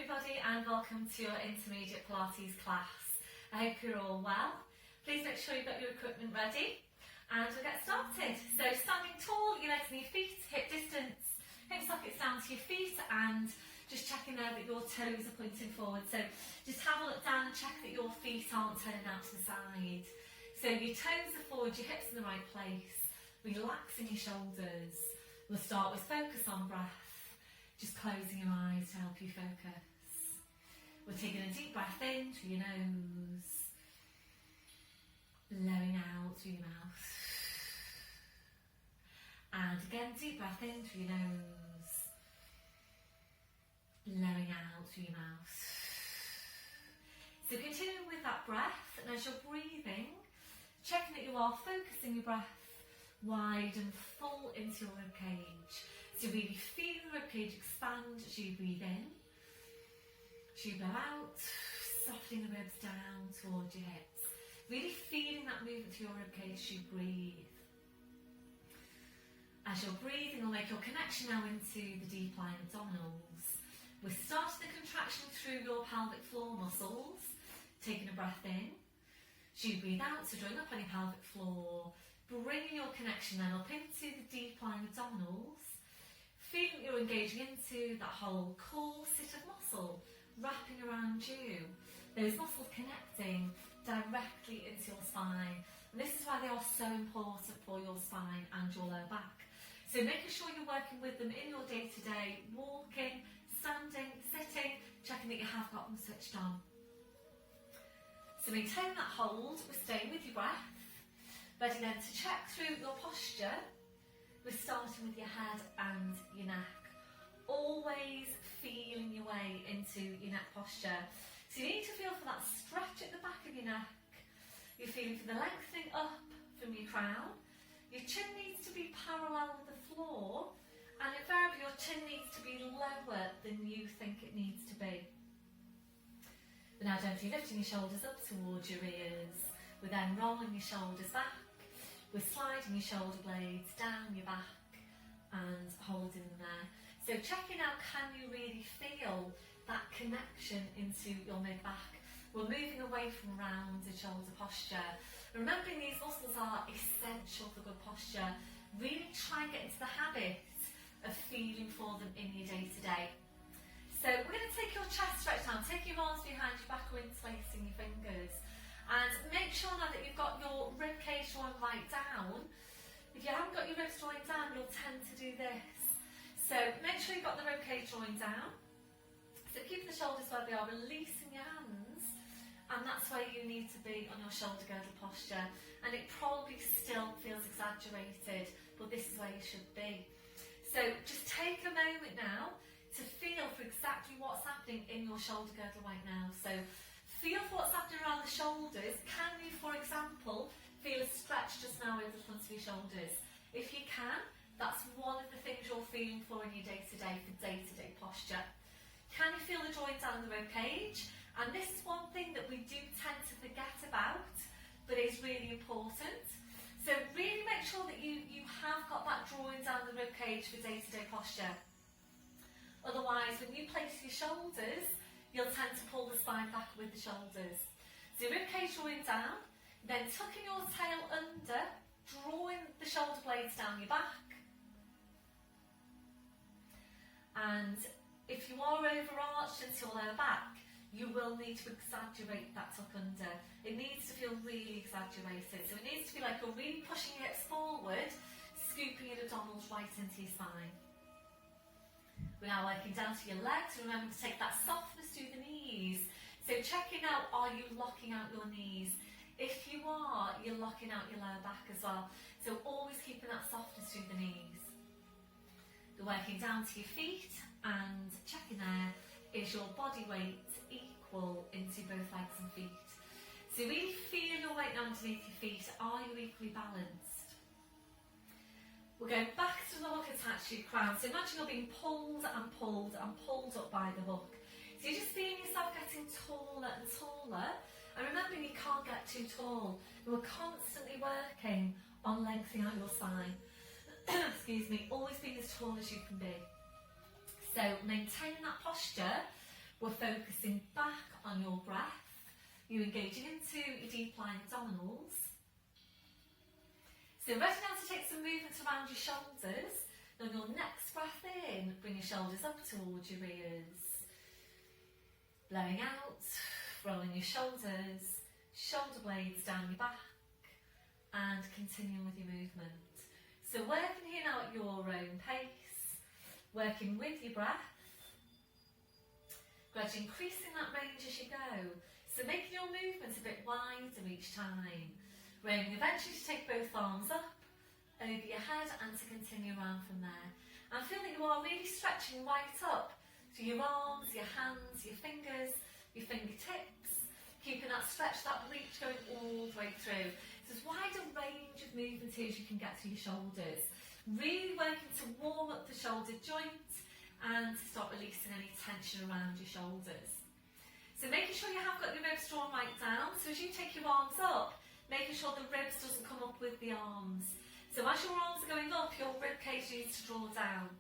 everybody and welcome to your intermediate Pilates class. I hope you're all well. Please make sure you've got your equipment ready and we'll get started. So standing tall, your legs and your feet, hip distance, hip sockets down to your feet and just checking there that your toes are pointing forward. So just have a look down and check that your feet aren't turning out to the side. So your toes are forward, your hips in the right place, relaxing your shoulders. We'll start with focus on breath. Just closing your eyes to help you focus. We're taking a deep breath in through your nose, blowing out through your mouth. And again, deep breath in through your nose, blowing out through your mouth. So continuing with that breath, and as you're breathing, checking that you are focusing your breath wide and full into your ribcage. So really feel the ribcage expand as you breathe in, as you blow out, softening the ribs down towards your hips. Really feeling that movement through your ribcage as you breathe. As you're breathing, we'll make your connection now into the deep lying abdominals. We're starting the contraction through your pelvic floor muscles, taking a breath in. As you breathe out, so drawing up on your pelvic floor, bringing your connection then up into the deep lying abdominals. Feeling you're engaging into that whole core sit of muscle wrapping around you. Those muscles connecting directly into your spine. And this is why they are so important for your spine and your lower back. So making sure you're working with them in your day-to-day, walking, standing, sitting, checking that you have got them switched on. So maintain that hold, we're staying with your breath. Ready then to check through your posture. We're starting with your head and your neck. Always feeling your way into your neck posture. So you need to feel for that stretch at the back of your neck. You're feeling for the lengthening up from your crown. Your chin needs to be parallel with the floor, and invariably your chin needs to be lower than you think it needs to be. We're now gently lifting your shoulders up towards your ears. We're then rolling your shoulders back. We're sliding your shoulder blades down your back and holding them there. So checking out, can you really feel that connection into your mid-back? We're moving away from rounded shoulder posture. Remembering these muscles are essential for good posture. Really try and get into the habit of feeling for them in your day-to-day. So we're going to take your chest stretch down, take your arms behind your back or interlacing your fingers. And make sure now that you've got your ribcage drawn right down. If you haven't got your ribs drawing down, you'll tend to do this. So make sure you've got the ribcage drawing down. So keep the shoulders where they are, releasing your hands. And that's where you need to be on your shoulder girdle posture. And it probably still feels exaggerated, but this is where you should be. So just take a moment now to feel for exactly what's happening in your shoulder girdle right now. So feel for what's happening around the shoulders. Can you, for example, feel a stretch just now over the front of your shoulders? If you can, that's one of the things you're feeling for in your day-to-day for day-to-day posture. Can you feel the drawing down the ribcage? And this is one thing that we do tend to forget about, but is really important. So really make sure that you have got that drawing down the ribcage for day-to-day posture. Otherwise, when you place your shoulders, you'll tend to pull the spine back with the shoulders. So ribcage drawing down, then tucking your tail under, drawing the shoulder blades down your back. And if you are overarched into your lower back, you will need to exaggerate that tuck under. It needs to feel really exaggerated. So it needs to be like you're really pushing your hips forward, scooping your abdominals right into your spine. We're now working down to your legs. Remember to take that softness through the knees. So checking out, are you locking out your knees? If you are, you're locking out your lower back as well. So always keeping that softness through the knees. You're working down to your feet and checking there, is your body weight equal into both legs and feet? So really feel your weight underneath your feet. Are you equally balanced? We're going back to the hook attached to your crown. So imagine you're being pulled and pulled and pulled up by the hook. So you're just feeling yourself getting taller and taller. And remember, you can't get too tall. You're constantly working on lengthening out your spine. Excuse me, always being as tall as you can be. So maintaining that posture, We're focusing back on your breath. You're engaging into your deep lying abdominals. So ready now to take some movement around your shoulders. On your next breath in, bring your shoulders up towards your ears. Blowing out, rolling your shoulders, shoulder blades down your back, and continuing with your movement. So working here now at your own pace, working with your breath, gradually increasing that range as you go. So making your movements a bit wider each time. Aiming eventually to take both arms up, over your head, and to continue around from there. And feel that you are really stretching right up to your arms, your hands, your fingers, your fingertips, keeping that stretch, that reach going all the way through. So as wide a range of movement here as you can get to your shoulders. Really working to warm up the shoulder joint and to start releasing any tension around your shoulders. So making sure you have got your ribs drawn right down. So as you take your arms up, making sure the ribs doesn't come up with the arms. So as your arms are going up, your rib cage needs to draw down.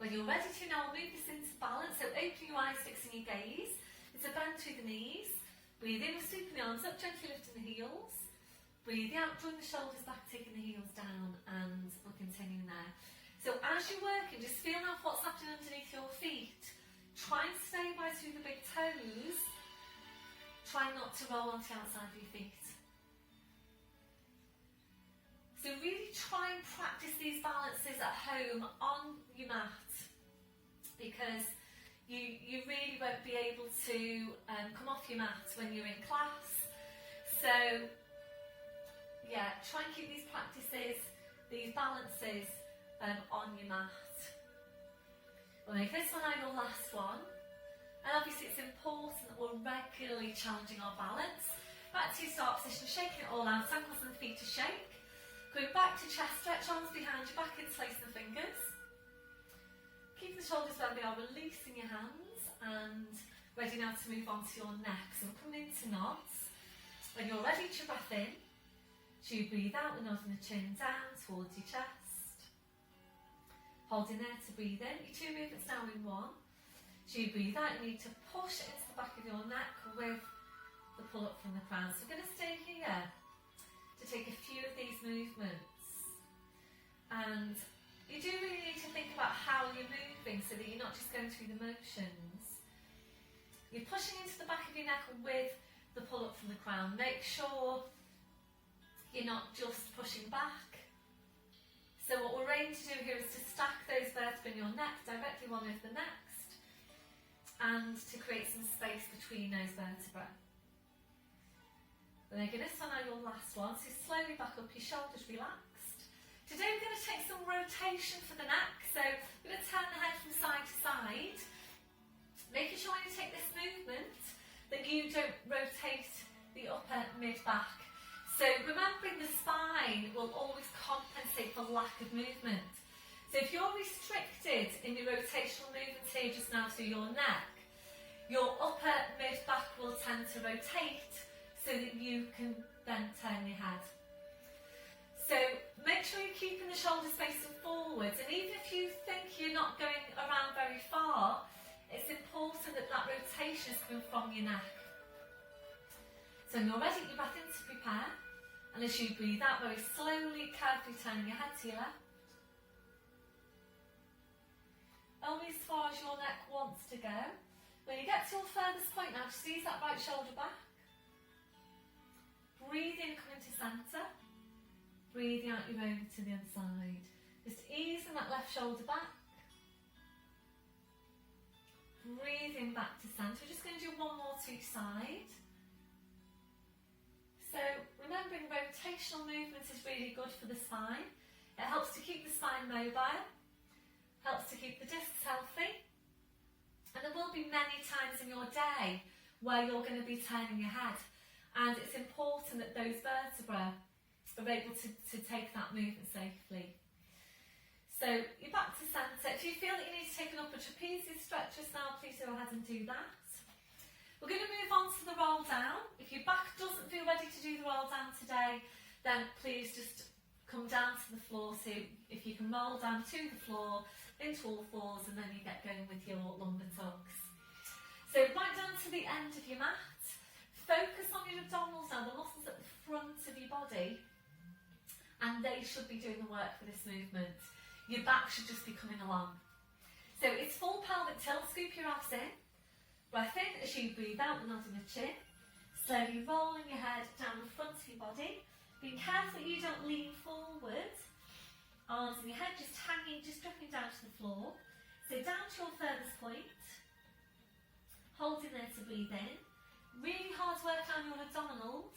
When you're ready to now, move this into balance. So open your eyes, fixing your gaze. It's a bend through the knees. Breathe in, we're sweeping the arms up, gently lifting the heels. Breathe out, drawing the shoulders back, taking the heels down, and we're continuing there. So as you're working, just feel now what's happening underneath your feet. Try and stabilise through the big toes. Try not to roll onto the outside of your feet. So really try and practice these balances at home on your mat, because you really won't be able to come off your mat when you're in class. So yeah, try and keep these practices, these balances on your mat. We'll make this one our last one. And obviously it's important that we're regularly challenging our balance. Back to your start position, shaking it all out, ankles and feet to shake. Going back to chest stretch, arms behind your back, interlace the fingers. Keep the shoulders where they are, releasing your hands, and ready now to move on to your neck. So we're coming into nods. When you're ready to breath in, so you breathe out, we're nodding the chin down towards your chest. Holding there to breathe in. Your two movements now in one. So you breathe out, you need to push into the back of your neck with the pull up from the crown. So we're going to stay here to take a few of these movements. And you do really need to think about how you're moving so that you're not just going through the motions. You're pushing into the back of your neck with the pull up from the crown. Make sure you're not just pushing back. So what we're aiming to do here is to stack those vertebrae in your neck directly one over the next, and to create some space between those vertebrae. We're making this one now your last one, so slowly back up, your shoulders relaxed. Today we're going to take some rotation for the neck, so we're going to turn the head from side to side, making sure when you take this movement that you don't rotate the upper mid-back. So remembering the spine will always compensate for lack of movement. So if you're restricted in your rotational movements here just now through your neck, your upper mid-back will tend to rotate so that you can then turn your head. So make sure you're keeping the shoulders facing forwards, and even if you think you're not going around very far, it's important that that rotation is coming from your neck. So when you're ready, your breath in to prepare, and as you breathe out, very slowly, carefully turning your head to your left. Only as far as your neck wants to go. When you get to your furthest point now, just ease that right shoulder back. Breathe in, coming to centre. Breathing out, you're over to the other side. Just easing that left shoulder back. Breathing back to centre. We're just going to do one more to each side. So remembering rotational movement is really good for the spine. It helps to keep the spine mobile, helps to keep the discs healthy. And there will be many times in your day where you're going to be turning your head. And it's important that those vertebrae are able to take that movement safely. So you're back to centre. If you feel that you need to take an upper trapezius stretch just now, please go ahead and do that. We're going to move on to the roll down. If your back doesn't feel ready to do the roll down today, then please just come down to the floor. So if you can roll down to the floor, into all fours, and then you get going with your lumbar tucks. the end of your mat. Focus on your abdominals now, the muscles at the front of your body, and they should be doing the work for this movement. Your back should just be coming along. So it's full pelvic tilt, scoop your abs in. Breath in as you breathe out, nodding the chin. Slowly rolling your head down the front of your body. Being careful that you don't lean forward. Arms in your head just hanging, just dropping down to the floor. So down to your furthest point. Holding there to breathe in. Really hard to work on your abdominals.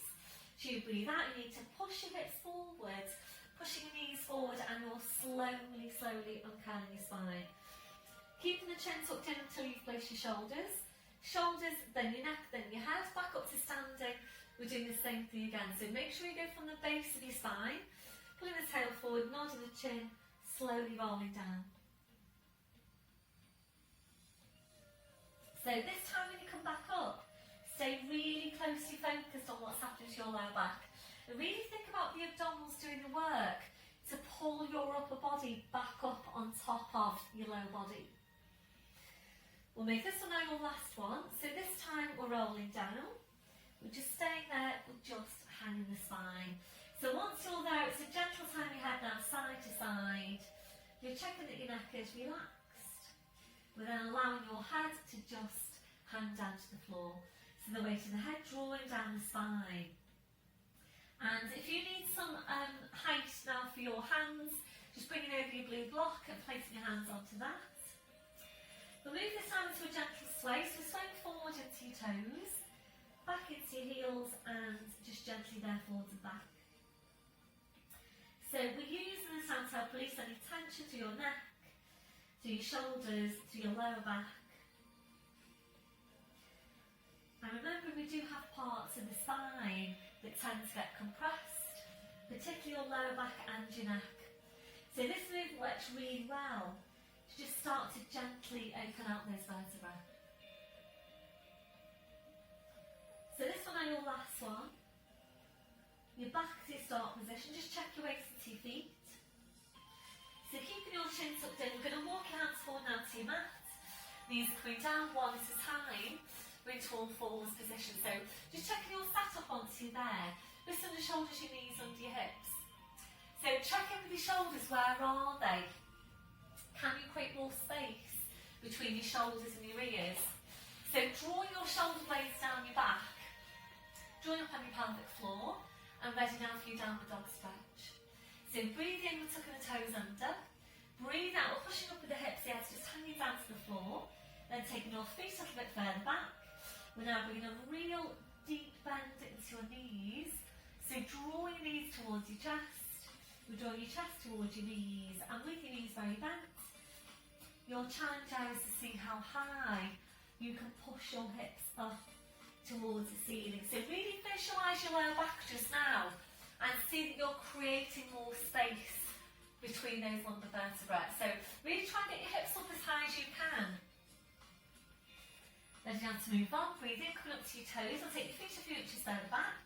As you breathe out, you need to push your hips forward, pushing your knees forward, and you're slowly uncurling your spine. Keeping the chin tucked in until you've placed your shoulders. Shoulders, then your neck, then your head, back up to standing. We're doing the same thing again. So make sure you go from the base of your spine, pulling the tail forward, nodding the chin, slowly rolling down. So this time when you come back up, stay really closely focused on what's happening to your lower back. And really think about the abdominals doing the work to pull your upper body back up on top of your lower body. We'll make this one now your last one. So this time we're rolling down. We're just staying there, we're just hanging the spine. So once you're there, it's a gentle turn your head now side to side. You're checking that your neck is relaxed. We're then allowing your head to just hang down to the floor. So the weight of the head drawing down the spine. And if you need some height now for your hands, just bringing over your blue block and placing your hands onto that. We'll move this time into a gentle sway, so swaying forward into your toes, back into your heels, and just gently there forwards and back. So we're using this hand to help release any tension to your neck, to your shoulders, to your lower back. And remember, we do have parts of the spine that tend to get compressed, particularly your lower back and your neck. So this movement works really well to just start to gently open out those vertebrae. So this one and your last one. You're back to your start position, just check your waist into your feet. So keeping your chin tucked in, we're going to walk your hands forward now to your mat. Knees are coming down one at a time. We're into all fours position. So just checking you're sat up onto there. Listen to the shoulders, your knees under your hips. So check in with your shoulders, where are they? Can you create more space between your shoulders and your ears? So drawing your shoulder blades down your back, drawing up on your pelvic floor, and ready now for your downward dog stretch. So breathe in, we're tucking the toes under. Breathe out, we're pushing up with the hips, the head's just hanging down to the floor. Then taking your feet a little bit further back. We're now bringing a real deep bend into your knees. So drawing your knees towards your chest. We're drawing your chest towards your knees. And with your knees very bent, your challenge now is to see how high you can push your hips up towards the ceiling. So really visualise your lower back just now and see that you're creating more space between those lumbar vertebrae. So really try and get your hips up as high as you can. Ready now to move on, breathe in, coming up to your toes. I'll take your feet a few inches further back.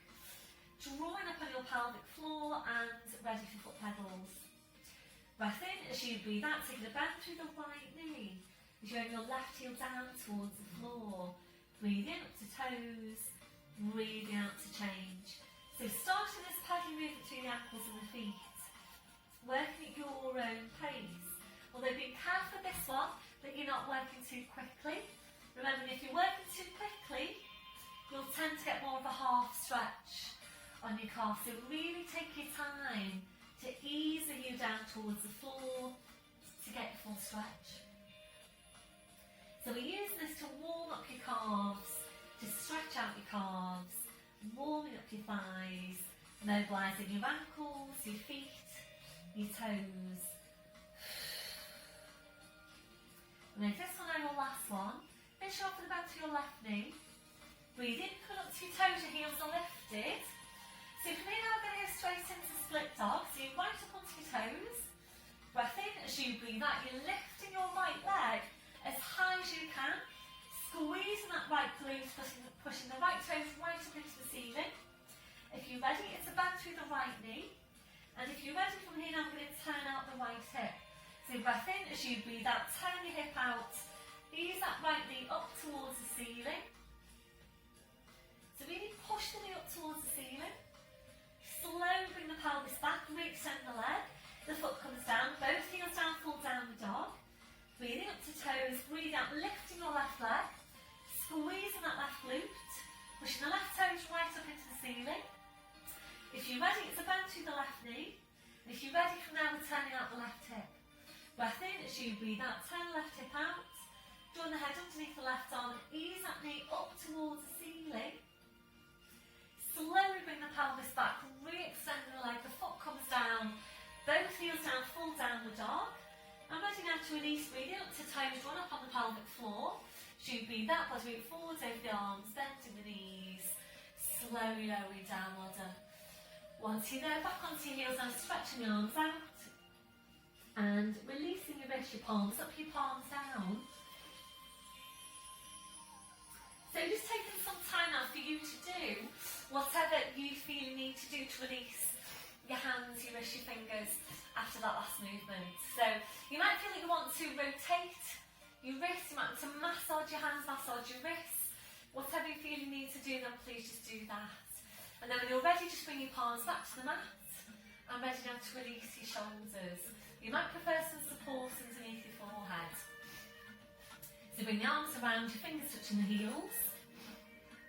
Drawing up on your pelvic floor and ready for foot pedals. Breath in as you breathe out, taking a bend through the right knee. As you bring your left heel down towards the floor. Breathe in up to toes, breathing out to change. So starting this pedaling movement through the ankles and the feet. Working at your own pace. Although being careful with this one, that you're not working too quickly. Remember, if you're working too quickly, you'll tend to get more of a half stretch on your calf. So really take your time to ease the heel down towards the floor to get your full stretch. So we're using this to warm up your calves, to stretch out your calves, warming up your thighs, mobilising your ankles, your feet, your toes. And then this one and your last one. Finish off with the bend to your left knee. Breathe in, pull up to your toes, your heels are lifted. So from here now we're going to go straight into split dog. So you're right up onto your toes. Breath in as you breathe out. You're lifting your right leg as high as you can. Squeezing that right glute, pushing the right toes right up into the ceiling. If you're ready, it's a bend through the right knee. And if you're ready from here now, I'm going to turn out the right hip. So breath in as you breathe out, turn your hip out. Ease that right knee up towards the ceiling. Should we breathe out, turn the left hip out. Draw the head underneath the left arm and ease that knee up towards the ceiling. Slowly bring the pelvis back, re-extending the leg, the foot comes down, both heels down, full downward dog. I'm ready now to release, breathing up to toes, run up on the pelvic floor. Should we breathe out as we move forwards over the arms, bending the knees, slowly lowering downward. Once you're there, back onto your heels now, stretching the arms out. And releasing your wrists, your palms up, your palms down. So just taking some time now for you to do whatever you feel you need to do to release your hands, your wrists, your fingers after that last movement. So you might feel that you want to rotate your wrists, you might want to massage your hands, massage your wrists. Whatever you feel you need to do, then please just do that. And then when you're ready, just bring your palms back to the mat. I'm ready now to release your shoulders. You might prefer some support underneath your forehead. So bring the arms around, your fingers touching the heels.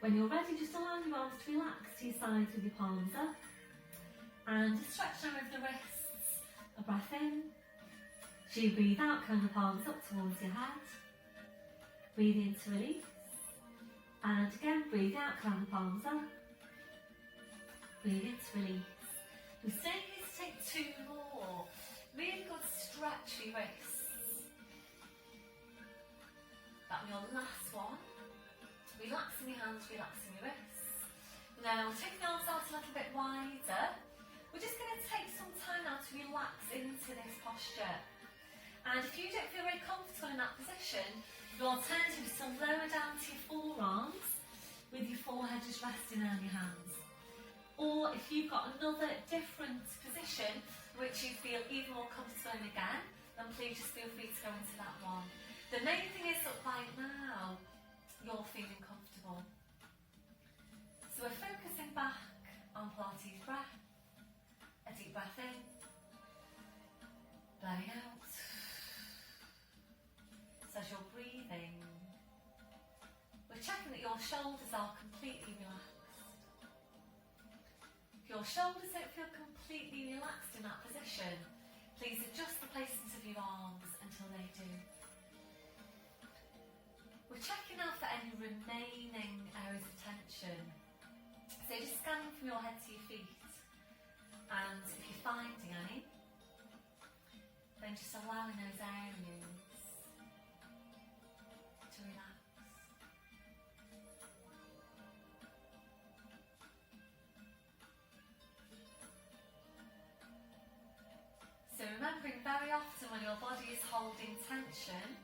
When you're ready, just allow your arms to relax to your sides with your palms up. And just stretch down with the wrists. A breath in. As you breathe out, curl the palms up towards your head. Breathe in to release. And again, breathe out, curl the palms up. Breathe in to release. We're still going to take 2 more. Really good stretch for your wrists. That'll be your last one. Relaxing your hands, relaxing your wrists. Now, take the arms out a little bit wider. We're just going to take some time now to relax into this posture. And if you don't feel very comfortable in that position, your alternative is to lower down to your forearms with your forehead just resting on your hands. Or if you've got another different position which you feel even more comfortable in again, then please just feel free to go into that one. The main thing is that right now, you're feeling comfortable. So we're focusing back on Pilates breath. A deep breath in, blowing out. So as you're breathing, we're checking that your shoulders are completely relaxed. If your shoulders don't feel completely relaxed in that position, please adjust the placement of your arms until they do. We're checking out for any remaining areas of tension. So just scanning from your head to your feet. And if you're finding any, then just allowing those areas to relax. So remembering very often when your body is holding tension,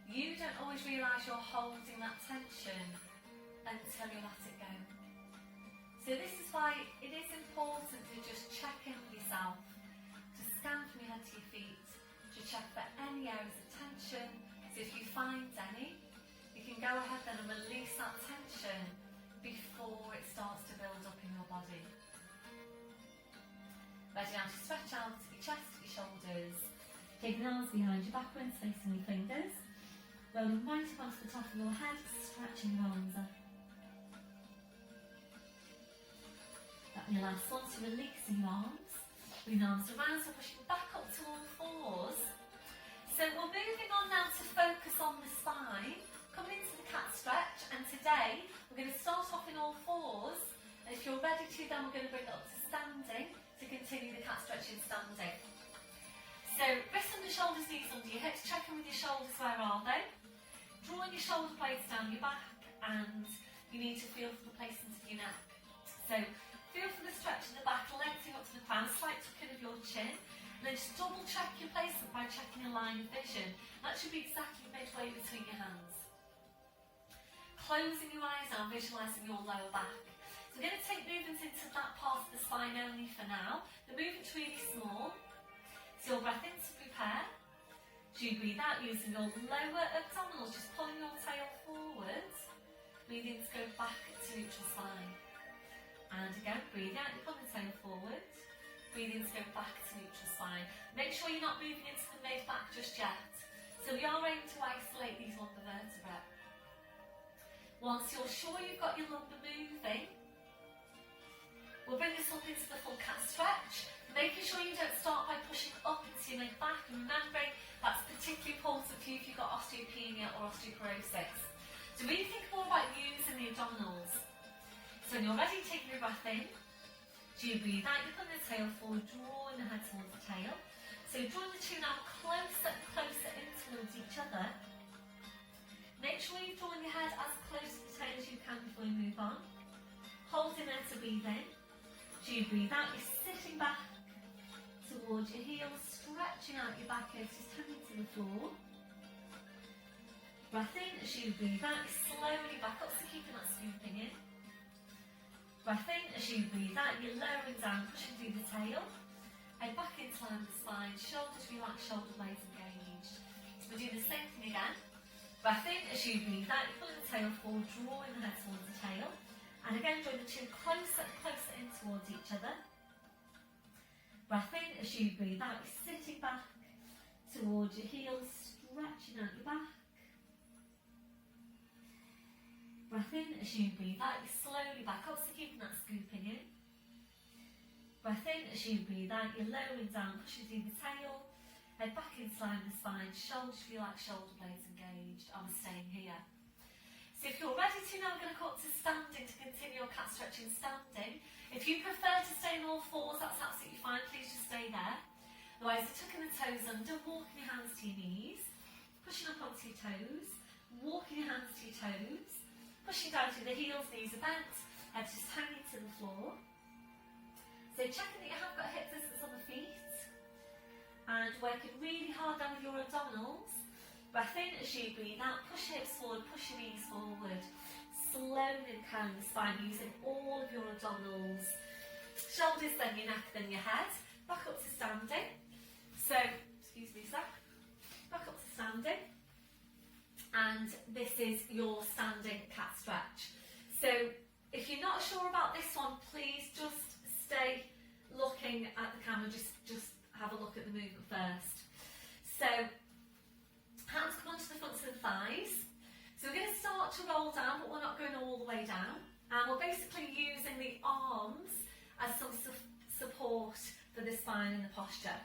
you don't always realise you're holding that tension until you let it go. So this is why it is important to just check in with yourself, to scan from your head to your feet, to check for any areas of tension. So if you find any, you can go ahead then and release that tension before it starts to build up in your body. Ready now to stretch out your chest, your shoulders. Take the arms behind your back when facing your fingers. Rolling right up onto the top of your head, stretching your arms up. That your last one, so releasing your arms. Bring the arms around, so pushing back up to all fours. So we're moving on now to focus on the spine, coming into the cat stretch, and today we're going to start off in all fours, and if you're ready to, then we're going to bring it up to standing to continue the cat stretch in standing. So wrists under shoulders, knees under your hips, check in with your shoulders, where are they? Drawing your shoulder blades down your back, and you need to feel for the placement of your neck. So feel for the stretch in the back, lengthening up to the crown, slight tuck in of your chin, and then just double check your placement by checking your line of vision. That should be exactly midway between your hands. Closing your eyes now, visualising your lower back. So we're going to take movements into that part of the spine only for now. The movement's really small. So you'll breath in to prepare. So you breathe out using your lower abdominals, just pulling your tail forwards. Breathing to go back to neutral spine. And again, breathe out, you pull the tail forward. Breathing to go back to neutral spine. Make sure you're not moving into the mid-back just yet. So we are aiming to isolate these lumbar vertebrae. Once you're sure you've got your lumbar moving, we'll bring this up into the full cat stretch. Making sure you don't start by pushing up into your mid-back. And remembering that's particularly important for you if you've got osteopenia or osteoporosis. So really think more about using the abdominals. So when you're ready, taking your breath in. So you breathe out, you're putting the tail forward, drawing the head towards the tail. So drawing the two now closer and closer in towards each other. Make sure you're drawing your head as close to the tail as you can before you move on. Holding there to breathe in. So you breathe out, you're sitting back towards your heels, stretching out your back edge, just hanging to the floor. Breath in, as you breathe out, you're slowly back up, so keeping that scooping in. Breath in, as you breathe out, you're lowering down, pushing through the tail. Head back into line with the spine, shoulders relaxed, shoulder blades engaged. So we're doing the same thing again. Breath in, as you breathe out, you're pulling the tail forward, drawing the head towards the tail. And again, drawing the chin closer and closer in towards each other. Breath in, as you breathe out, you're sitting back towards your heels, stretching out your back. Breath in, as you breathe out, you slowly back up, so keeping that scooping in. Breath in, as you breathe out, you're lowering down, pushing through the tail. Head back into line with the spine, shoulders feel like shoulder blades engaged. I'm staying here. So if you're ready to, now I'm going to come up to standing to continue your cat stretching standing. If you prefer to stay in all fours, that's absolutely fine, please just stay there. Otherwise, you're tucking the toes under, walking your hands to your knees, pushing up onto your toes, walking your hands to your toes, pushing down through the heels, knees are bent, head just hanging to the floor. So checking that you have got hip distance on the feet, and working really hard down with your abdominals. Breath in, as you breathe out, push your hips forward, push your knees forward, slowly carrying the spine, using all of your abdominals. Shoulders, then your neck, then your head. Back up to standing. So, excuse me a sec. Back up to standing. And this is your standing cat stretch. So if you're not sure about this one, please just stay looking at the camera, just have a look at the movement first. So hands come onto the fronts of the thighs. So we're going to start to roll down, but we're not going all the way down. And we're basically using the arms as some support for the spine and the posture.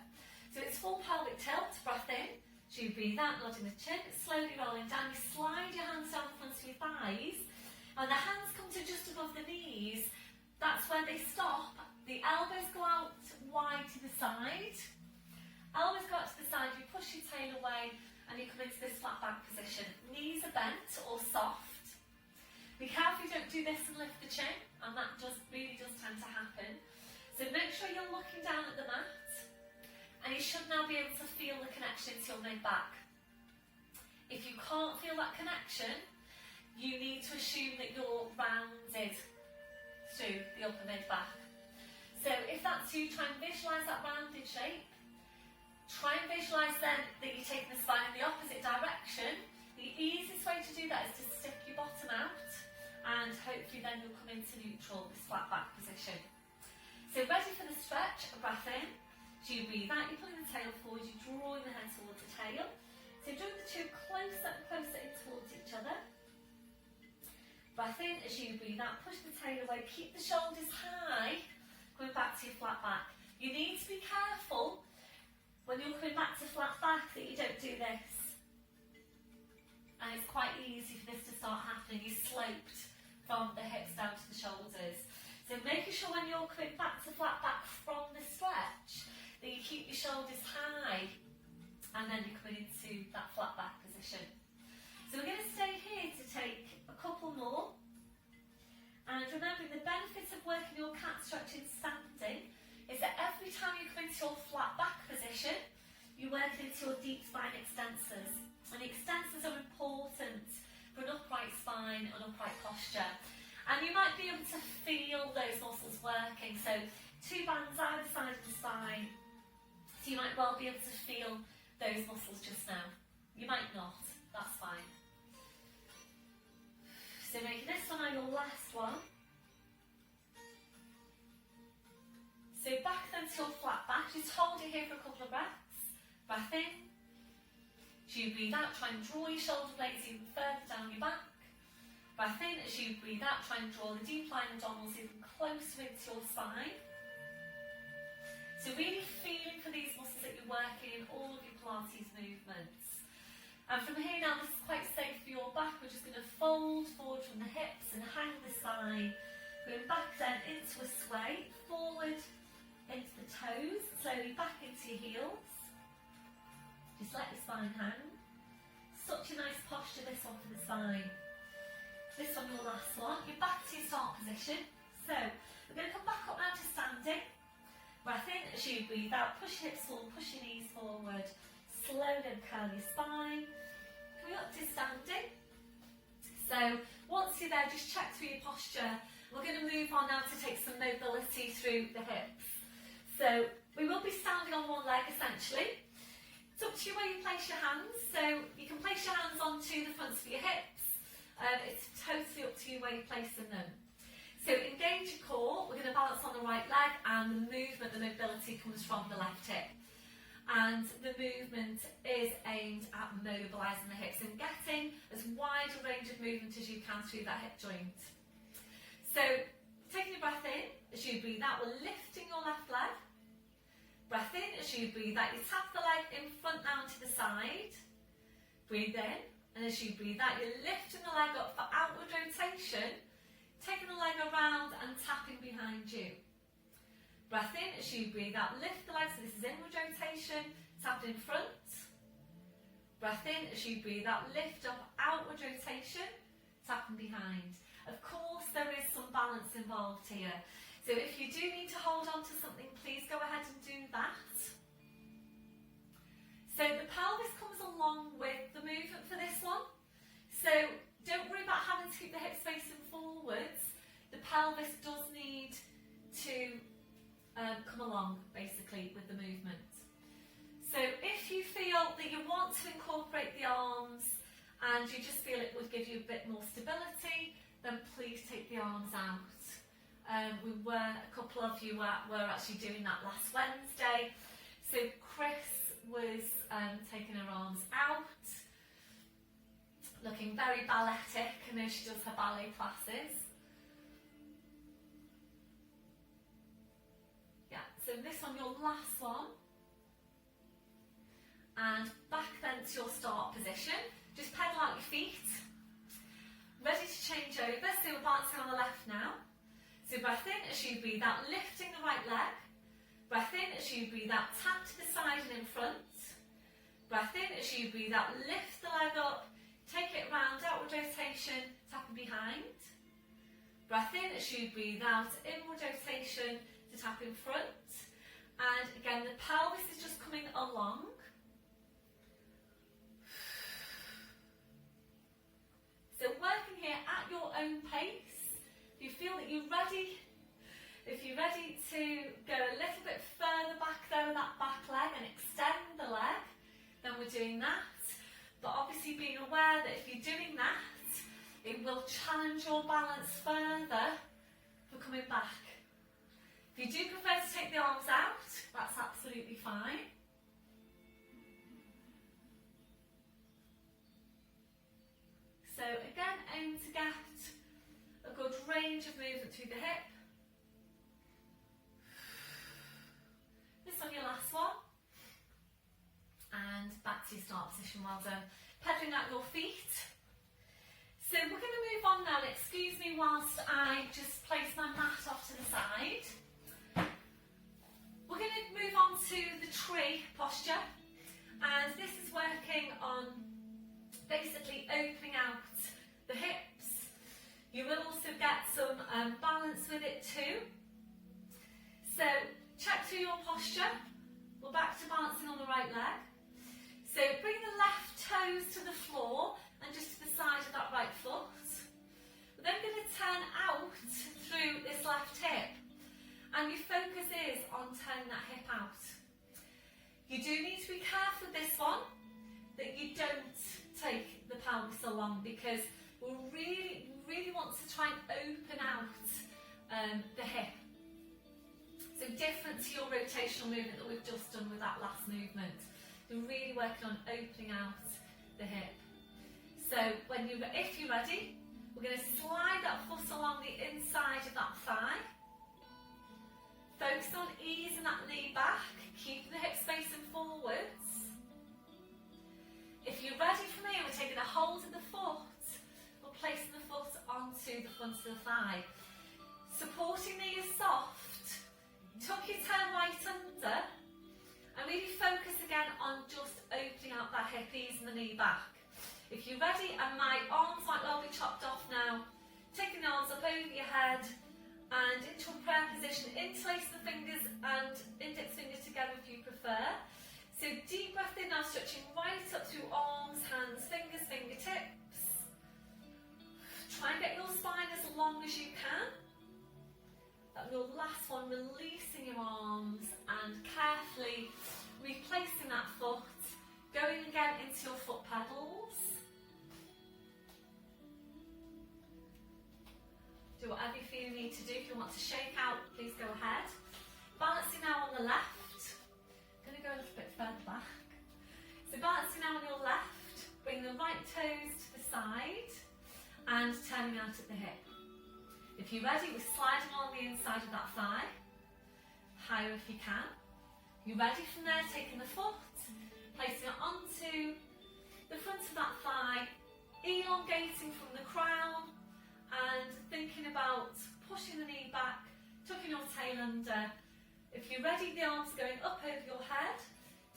So it's full pelvic tilt, breath in. So you breathe out, nodding the chin, slowly rolling down. You slide your hands down the front of your thighs, and the hands come to just above the knees. That's where they stop. The elbows go out wide to the side. Elbows go out to the side, you push your tail away, and you come into this flat back position. Knees are bent or soft. Be careful you don't do this and lift the chin, and that really does tend to happen. So make sure you're looking down at the mat. And you should now be able to feel the connection to your mid-back. If you can't feel that connection, you need to assume that you're rounded through the upper mid-back. So if that's you, try and visualise that rounded shape. Try and visualise then that you're taking the spine in the opposite direction. The easiest way to do that is to stick your bottom out, and hopefully then you'll come into neutral, this flat back position. So ready for the stretch, a breath in. So you breathe out, you're pulling the tail forward, you're drawing the head towards the tail. So drawing the two closer and closer in towards each other. Breath in, as you breathe out, push the tail away, keep the shoulders high, coming back to your flat back. You need to be careful when you're coming back to flat back that you don't do this. And it's quite easy for this to start happening. You're sloped from the hips down to the shoulders. So making sure when you're coming back to flat back from the stretch, that you keep your shoulders high, and then you're coming into that flat back position. So we're going to stay here to take a couple more. And remembering the benefit of working your cat stretching standing is that every time you come into your flat back position, you're working into your deep spine extensors. And the extensors are important for an upright spine and upright posture. And you might be able to feel those muscles working. So two bands either side of the spine. So you might well be able to feel those muscles just now. You might not, that's fine. So making this one now your last one. So back then to your flat back, just hold it here for a couple of breaths. Breath in. As you breathe out, try and draw your shoulder blades even further down your back. Breath in, as you breathe out, try and draw the deep line abdominals even closer into your spine. So really feeling for these muscles that you're working in all of your Pilates movements. And from here now, this is quite safe for your back. We're just going to fold forward from the hips and hang the spine. Going back then into a sway, forward into the toes, slowly back into your heels. Just let your spine hang. Such a nice posture, this one for the spine. This one, your last one. You're back to your start position. So, we're going to come back up now to standing. Breath in as you breathe out. Push your hips forward, push your knees forward. Slowly curl your spine. Coming up to standing. So, once you're there, just check through your posture. We're going to move on now to take some mobility through the hips. So, we will be standing on one leg essentially. It's up to you where you place your hands. So, you can place your hands onto the fronts of your hips. It's totally up to you where you place them. So engage your core, we're going to balance on the right leg, and the movement, the mobility comes from the left hip. And the movement is aimed at mobilising the hips and getting as wide a range of movement as you can through that hip joint. So taking your breath in, as you breathe out, we're lifting your left leg. Breath in, as you breathe out, you tap the leg in front now to the side. Breathe in. And as you breathe out, you're lifting the leg up for outward rotation, taking the leg around and tapping behind you. Breath in as you breathe out, lift the leg, so this is inward rotation, tap in front. Breath in as you breathe out, lift up, outward rotation, tapping behind. Of course, there is some balance involved here. So if you do need to hold on to something, please go ahead and do that. So the pelvis comes along with the movement for this one. So don't worry about having to keep the hips facing forwards. The pelvis does need to come along basically with the movement. So if you feel that you want to incorporate the arms and you just feel it would give you a bit more stability, then please take the arms out. A couple of you were actually doing that last Wednesday. So Chris was taking her arms out, looking very balletic. I know she does her ballet classes. Yeah, so this one, your last one. And back then to your start position. Just pedal out your feet. Ready to change over, so we're balancing on the left now. So breath in as you breathe out, lifting the right leg. Breath in as you breathe out, tap to the side and in front. Breath in as you breathe out, lift the leg up, take it round, outward rotation, tapping behind. Breath in as you breathe out, inward rotation to tap in front. And again, the pelvis is just coming along. So working here at your own pace. If you feel that you're ready, if you're ready to go a little bit further back there with that back leg and extend the leg, then we're doing that. But obviously being aware that if you're doing that, it will challenge your balance further for coming back. If you do prefer to take the arms out, that's absolutely fine. So again, aim to get a good range of movement through the hip. This one, your last one. And back to your start position, well done. Pedaling out your feet. So we're going to move on now. Excuse me whilst I just place my mat off to the side. We're going to move on to the tree posture. And this is working on basically opening out the hips. You will also get some balance with it too. So check through your posture. We're back to balancing on the right leg. So bring the left toes to the floor and just to the side of that right foot. We're then going to turn out through this left hip. And your focus is on turning that hip out. You do need to be careful with this one, that you don't take the pelvis along, because we really want to try and open out the hip. So different to your rotational movement that we've just done with that last movement. We're really working on opening out the hip. So if you're ready, we're going to slide that foot along the inside of that thigh. Focus on easing that knee back, keeping the hips facing forwards. If you're ready for me, we're taking a hold of the foot. We're placing the foot onto the front of the thigh. Supporting knee is soft. Tuck your toe right under. And really focus again on just opening out that hip, easing the knee back. If you're ready, and my arms might well be chopped off now, taking the arms up over your head and into a prayer position, interlace the fingers and index finger together if you prefer. So deep breath in now, stretching right up through arms, hands, fingers, fingertips. Try and get your spine as long as you can. And your last one, releasing your arms and carefully replacing that foot, going again into your foot pedals. Do whatever you feel you need to do. If you want to shake out, please go ahead. Balancing now on the left. I'm going to go a little bit further back. So balancing now on your left, bring the right toes to the side and turning out at the hip. If you're ready, we're sliding on the inside of that thigh. Higher if you can. You're ready from there, taking the foot, placing it onto the front of that thigh, elongating from the crown, and thinking about pushing the knee back, tucking your tail under. If you're ready, the arms going up over your head.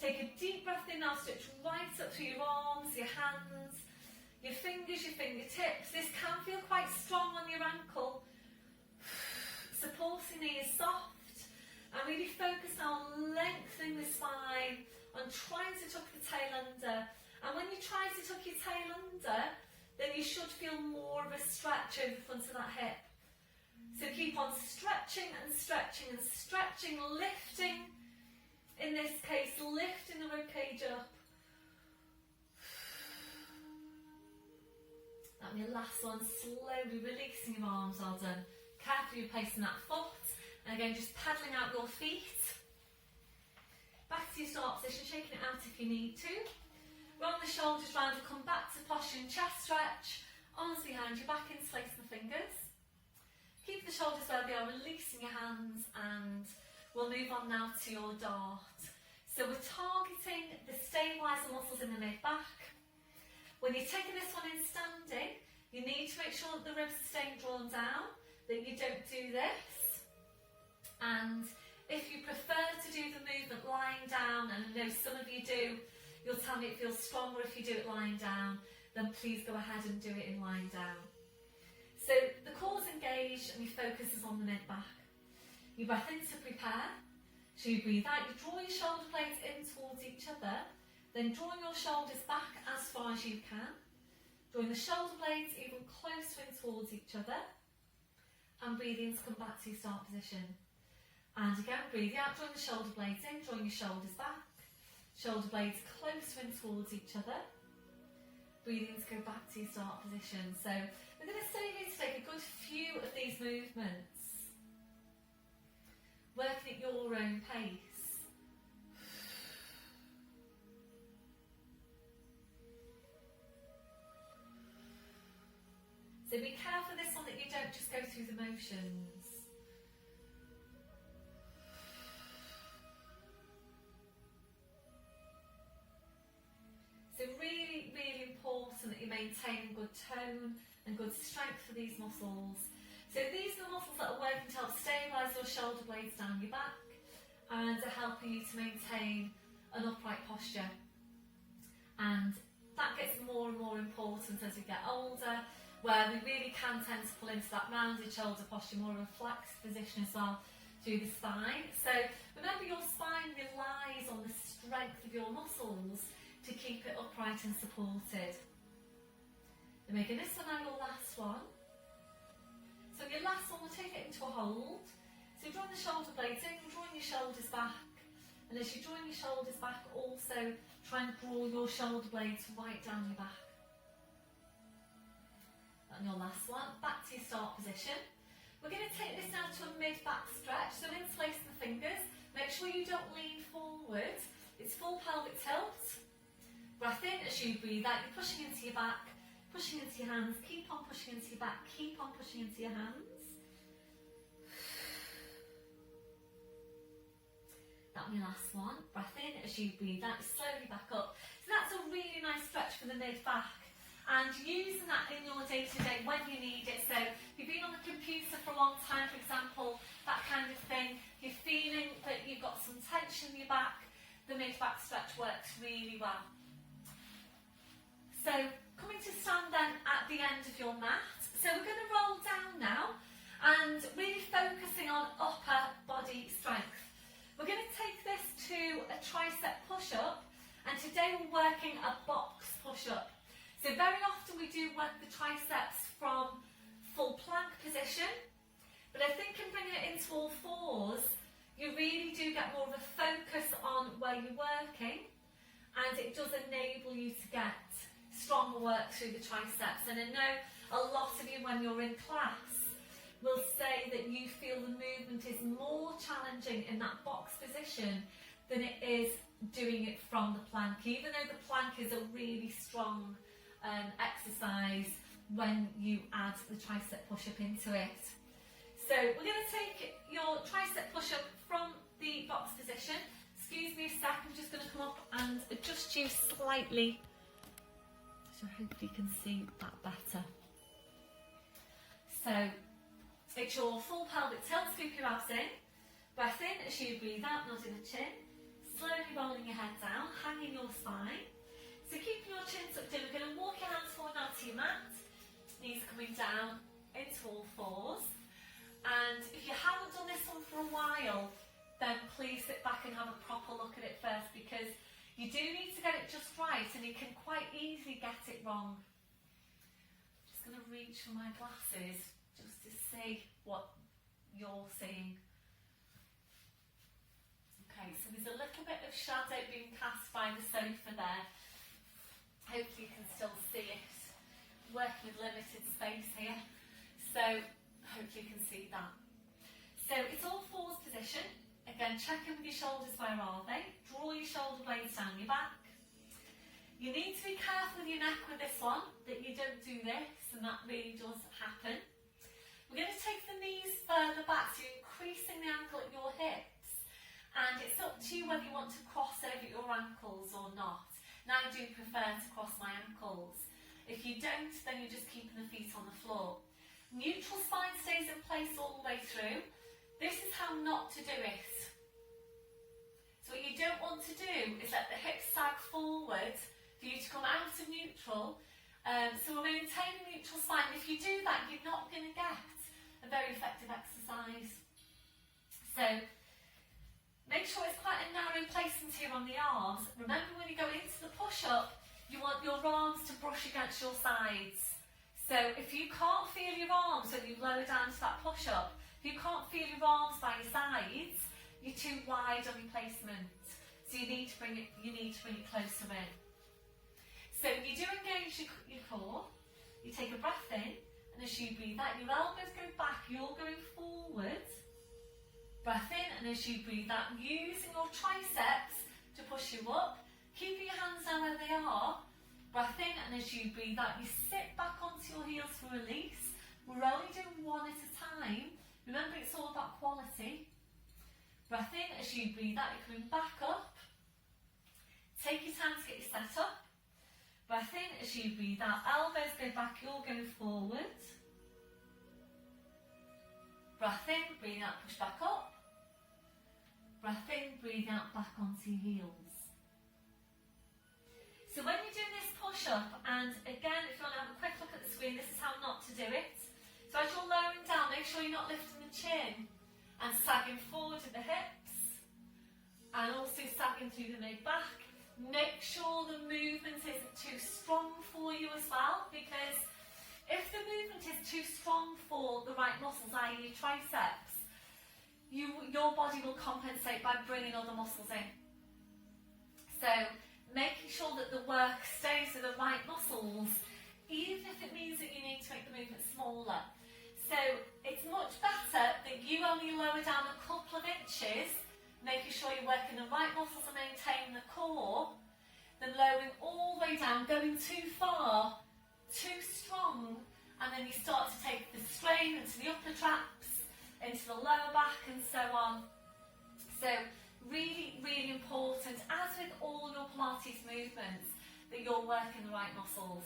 Take a deep breath in now, stretch right up through your arms, your hands, your fingers, your fingertips. This can feel quite strong on your ankle. Supporting knee is soft. And really focus now on lengthening the spine, on trying to tuck the tail under. And when you try to tuck your tail under, then you should feel more of a stretch over the front of that hip. So keep on stretching and stretching and stretching, lifting, in this case, lifting the ribcage up. And your last one, slowly releasing your arms, well done. Carefully replacing that foot, and again just pedaling out your feet. Back to your start position, shaking it out if you need to. Roll the shoulders round and come back to posture and chest stretch. Arms behind your back, interlacing the fingers. Keep the shoulders where they are, releasing your hands, and we'll move on now to your dart. So we're targeting the stabiliser muscles in the mid-back. When you're taking this one in standing, you need to make sure that the ribs are staying drawn down, that you don't do this. And if you prefer to do the movement lying down, and I know some of you do, you'll tell me it feels stronger if you do it lying down, then please go ahead and do it in lying down. So the core's engaged and your focus is on the mid-back. You breath in to prepare. So you breathe out, you draw your shoulder blades in towards each other, then draw your shoulders back as far as you can. Drawing the shoulder blades even closer in towards each other. And breathe in to come back to your start position. And again, breathe out, drawing the shoulder blades in, drawing your shoulders back. Shoulder blades closer in towards each other. Breathing to go back to your start position. So we're going to stay here to take a good few of these movements. Working at your own pace. So be careful this one that you don't just go through the motions. So really, really important that you maintain good tone and good strength for these muscles. So these are the muscles that are working to help stabilise your shoulder blades down your back and are helping you to maintain an upright posture. And that gets more and more important as we get older, where we really can tend to pull into that rounded shoulder posture, more of a flexed position as well through the spine. So remember, your spine relies on the strength of your muscles to keep it upright and supported. We're making this one now your last one. So your last one, we'll take it into a hold. So you're drawing the shoulder blades in, you're drawing your shoulders back. And as you're drawing your shoulders back, also try and draw your shoulder blades right down your back. And your last one, back to your start position. We're going to take this now to a mid-back stretch. So interlacing the fingers. Make sure you don't lean forward. It's full pelvic tilt. Breath in as you breathe out. You're pushing into your back, pushing into your hands. Keep on pushing into your back. Keep on pushing into your hands. That'll be your last one. Breath in as you breathe out. Slowly back up. So that's a really nice stretch for the mid-back. And using that in your day-to-day when you need it. So if you've been on the computer for a long time, for example, that kind of thing, you're feeling that you've got some tension in your back, the mid-back stretch works really well. So coming to stand then at the end of your mat. So we're going to roll down now and really focusing on upper body strength. We're going to take this to a tricep push-up, and today we're working a box push-up. So very often we do work the triceps from full plank position, but I think in bringing it into all fours, you really do get more of a focus on where you're working, and it does enable you to get stronger work through the triceps. And I know a lot of you, when you're in class, will say that you feel the movement is more challenging in that box position than it is doing it from the plank, even though the plank is a really strong exercise when you add the tricep push-up into it. So we're going to take your tricep push-up from the box position. Excuse me a sec, I'm just going to come up and adjust you slightly, so hopefully you can see that better. So it's your full pelvic tilt, scoop your abs in, breath in as you breathe out, nodding the chin, slowly rolling your head down, hanging your spine. So keeping your chin tucked in, we're going to walk your hands forward now to your mat, knees coming down into all fours. And if you haven't done this one for a while, then please sit back and have a proper look at it first, because you do need to get it just right and you can quite easily get it wrong. I'm just going to reach for my glasses just to see what you're seeing. Okay, so there's a little bit of shadow being cast by the sofa there. Hopefully you can still see it. Working with limited space here, so hopefully you can see that. So it's all fours position. Again, check in with your shoulders, where are they? Draw your shoulder blades down your back. You need to be careful with your neck with this one, that you don't do this, and that really does happen. We're going to take the knees further back, so you're increasing the angle at your hips, and it's up to you whether you want to cross over your ankles or not. Now I do prefer to cross my ankles. If you don't, then you're just keeping the feet on the floor. Neutral spine stays in place all the way through. This is how not to do it. So what you don't want to do is let the hips sag forward for you to come out of neutral. So we're maintaining neutral spine. If you do that, you're not going to get a very effective exercise. So make sure it's quite a narrow placement here on the arms. Remember, when you go into the push-up, you want your arms to brush against your sides. So if you can't feel your arms when you lower down to that push-up, if you can't feel your arms by your sides, you're too wide on your placement. So you need to bring it closer in. So you do engage your core. You take a breath in, and as you breathe out, your elbows go back, you're going forward. Breath in, and as you breathe out, using your triceps to push you up, keeping your hands down where they are. Breath in, and as you breathe out, you sit back onto your heels for release. We're only doing one at a time. Remember, it's all about quality. Breath in, as you breathe out, you're coming back up. Take your time to get you set up. Breath in, as you breathe out, elbows go back, you're going forward. Breath in, breathe out, push back up. Breath in, breathe out, back onto your heels. So when you're doing this push-up, and again, if you want to have a quick look at the screen, this is how not to do it. So as you're lowering down, make sure you're not lifting the chin and sagging forward with the hips, and also sagging through the mid-back. Make sure the movement isn't too strong for you as well, because if the movement is too strong for the right muscles, i.e. your triceps, your body will compensate by bringing other muscles in. So making sure that the work stays with the right muscles, even if it means that you need to make the movement smaller. So it's much better that you only lower down a couple of inches, making sure you're working the right muscles and maintaining the core, than lowering all the way down, going too far, too strong, and then you start to take the strain into the upper traps, into the lower back, and so on. So really, really important, as with all your Pilates movements, that you're working the right muscles.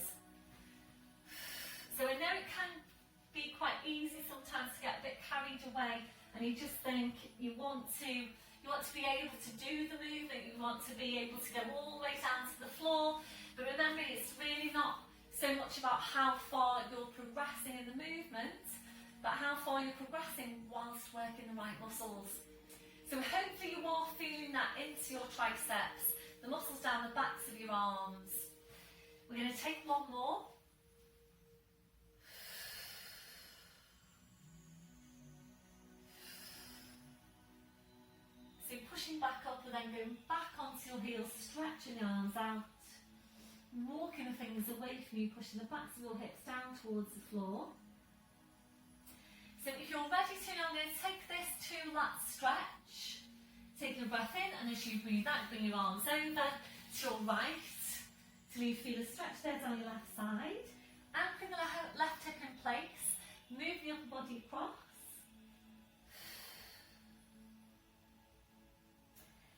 So I know it can be quite easy sometimes to get a bit carried away, and you just think you want to be able to do the movement, you want to be able to go all the way down to the floor, but remember, it's really not so much about how far you're progressing in the movement, but how far you're progressing whilst working the right muscles. So hopefully you are feeling that into your triceps, the muscles down the backs of your arms. We're going to take one more. So you're pushing back up and then going back onto your heels, stretching the arms out, walking the fingers away from you, pushing the backs of your hips down towards the floor. So if you're ready to, I'm going to take this to lat stretch. Taking a breath in, and as you breathe out, bring your arms over to your right till you feel a stretch there down your left side. Anchoring the left hip in place, move the upper body across.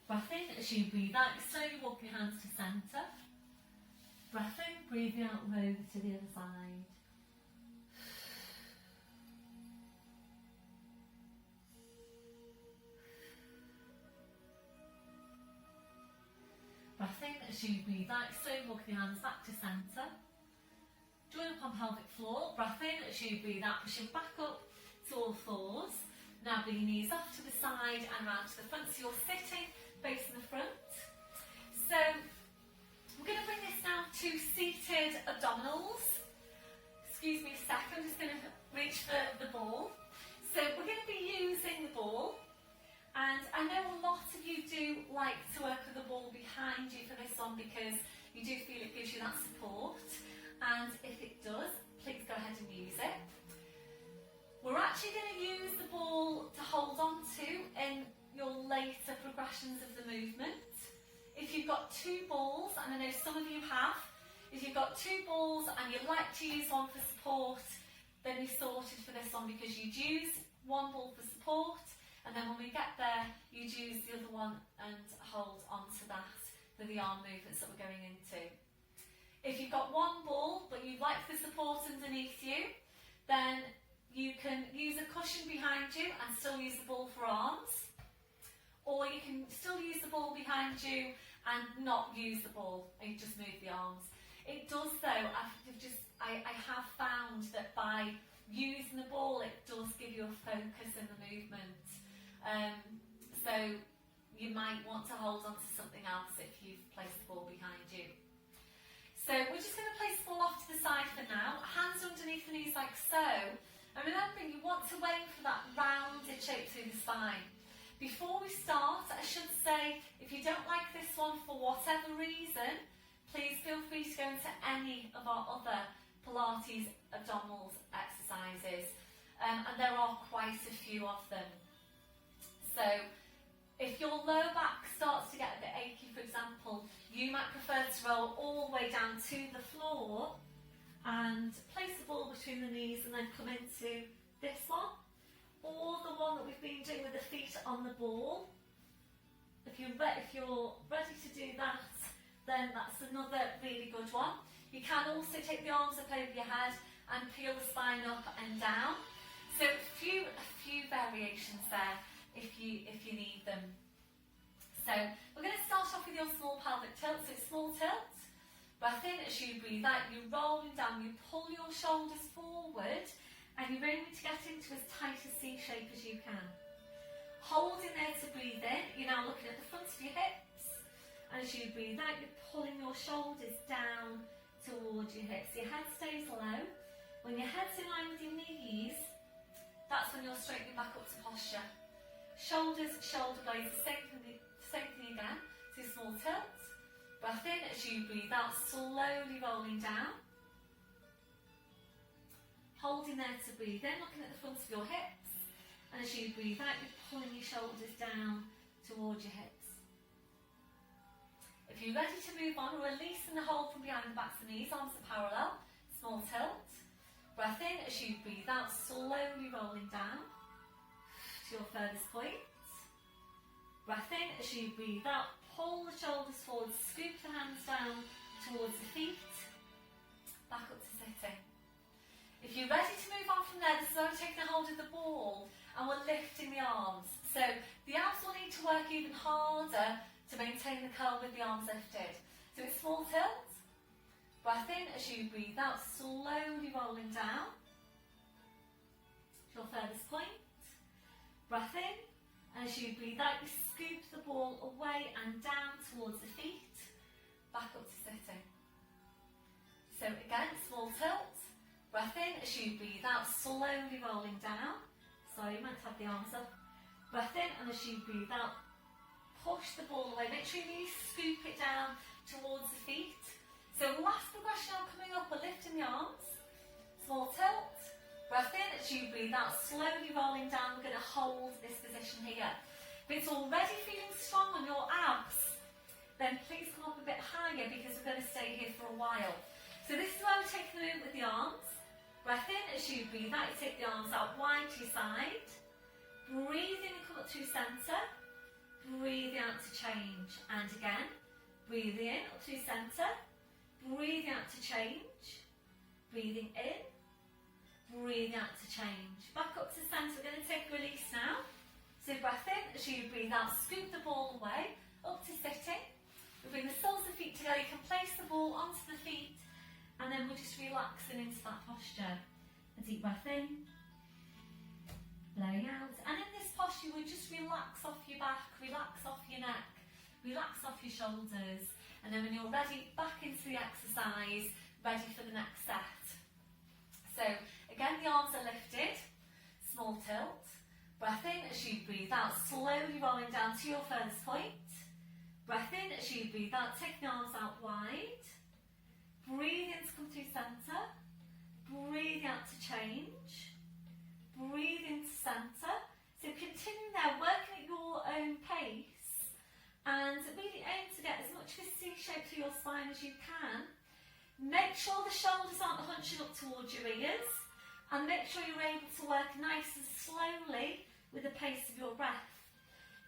Breath in, as you breathe out, slowly walk your hands to centre. Breath in, breathing out over to the other side. Breath in, as you breathe out, slowly walk your hands back to centre. Join up on pelvic floor. Breath in, as you breathe out, pushing back up to all fours. Now bring your knees off to the side and round to the front, so you're sitting facing the front. So we're going to bring this now to seated abdominals. Excuse me a second, I'm just going to reach for the ball. So we're going to be using the ball, and I know a lot of you do like to work with the ball behind you for this one because you do feel it gives you that support, and if it does, please go ahead and use it. We're actually going to use the ball to hold on to in your later progressions of the movement. If you've got two balls, and I know some of you have, if you've got two balls and you'd like to use one for support, then you're sorted for this one because you'd use one ball for support, and then when we get there, you'd use the other one and hold on to that for the arm movements that we're going into. If you've got one ball but you'd like the support underneath you, then you can use a cushion behind you and still use the ball for arms, or you can still use the ball behind you and not use the ball and just move the arms. It does though, I have found that by using the ball it does give you a focus in the movement. So you might want to hold on to something else if you've placed the ball behind you. So we're just going to place the ball off to the side for now, hands underneath the knees like so, and remember you want to aim for that rounded shape through the spine. Before we start, I should say, if you don't like this one for whatever reason, please feel free to go into any of our other Pilates abdominals exercises, and there are quite a few of them. So if your lower back starts to get a bit achy, for example, you might prefer to roll all the way down to the floor and place the ball between the knees and then come into this one, or the one that we've been doing with the feet on the ball. If you're ready to do that, then that's another really good one. You can also take the arms up over your head and peel the spine up and down. So a few variations there if you need them. So we're going to start off with your small pelvic tilt. So small tilt. Breath in, as you breathe out, you're rolling down, you pull your shoulders forward, and you're aiming to get into as tight a C shape as you can. Holding there to breathe in, you're now looking at the front of your hips, and as you breathe out, you're pulling your shoulders down towards your hips. Your head stays low. When your head's in line with your knees, that's when you're straightening back up to posture. Shoulders, shoulder blades, same thing again. So small tilt. Breath in, as you breathe out, slowly rolling down. Holding there to breathe in, looking at the front of your hips, and as you breathe out, you're pulling your shoulders down towards your hips. If you're ready to move on, releasing the hold from behind the backs of the knees, arms are parallel, small tilt. Breath in, as you breathe out, slowly rolling down to your furthest point. Breath in, as you breathe out, pull the shoulders forward, scoop the hands down towards the feet, back up to sitting. If you're ready to move on from there, this is where we're taking a hold of the ball and we're lifting the arms. So the arms will need to work even harder to maintain the curl with the arms lifted. So it's small tilt, breath in as you breathe out, slowly rolling down to your furthest point. Breath in, as you breathe out, you scoop the ball away and down towards the feet, back up to sitting. So again, small tilt, breath in, as you breathe out, slowly rolling down. Sorry, you meant to have the arms up. Breath in, and as you breathe out, push the ball away. Make sure you scoop it down towards the feet. So last progression now coming up, we're lifting the arms. Small tilt, breath in, as you breathe out, slowly rolling down. We're going to hold this position here. If it's already feeling strong on your abs, then please come up a bit higher because we're going to stay here for a while. So this is where we're taking the move with the arms. Breath in, as you breathe out, you take the arms out wide to your side. Breathe in and come up to centre. Breathe out to change. And again, breathing in up to centre. Breathing out to change. Breathing in. Breathing out to change. Back up to centre. We're going to take a release now. So breath in, as you breathe out, scoop the ball away, up to sitting. We bring the soles of the feet together. You can place the ball onto the feet, and then we're just relaxing into that posture. A deep breath in, blowing out. And in this posture, we just relax off your back, relax off your neck, relax off your shoulders. And then when you're ready, back into the exercise, ready for the next set. So again, the arms are lifted, small tilt. Breath in as you breathe out, slowly rolling down to your furthest point. Breath in as you breathe out, take the arms out wide. Breathe in to come through centre. Breathe out to change. Breathe into centre. So continue there, working at your own pace. And really aim to get as much of a C shape through your spine as you can. Make sure the shoulders aren't hunching up towards your ears. And make sure you're able to work nice and slowly with the pace of your breath.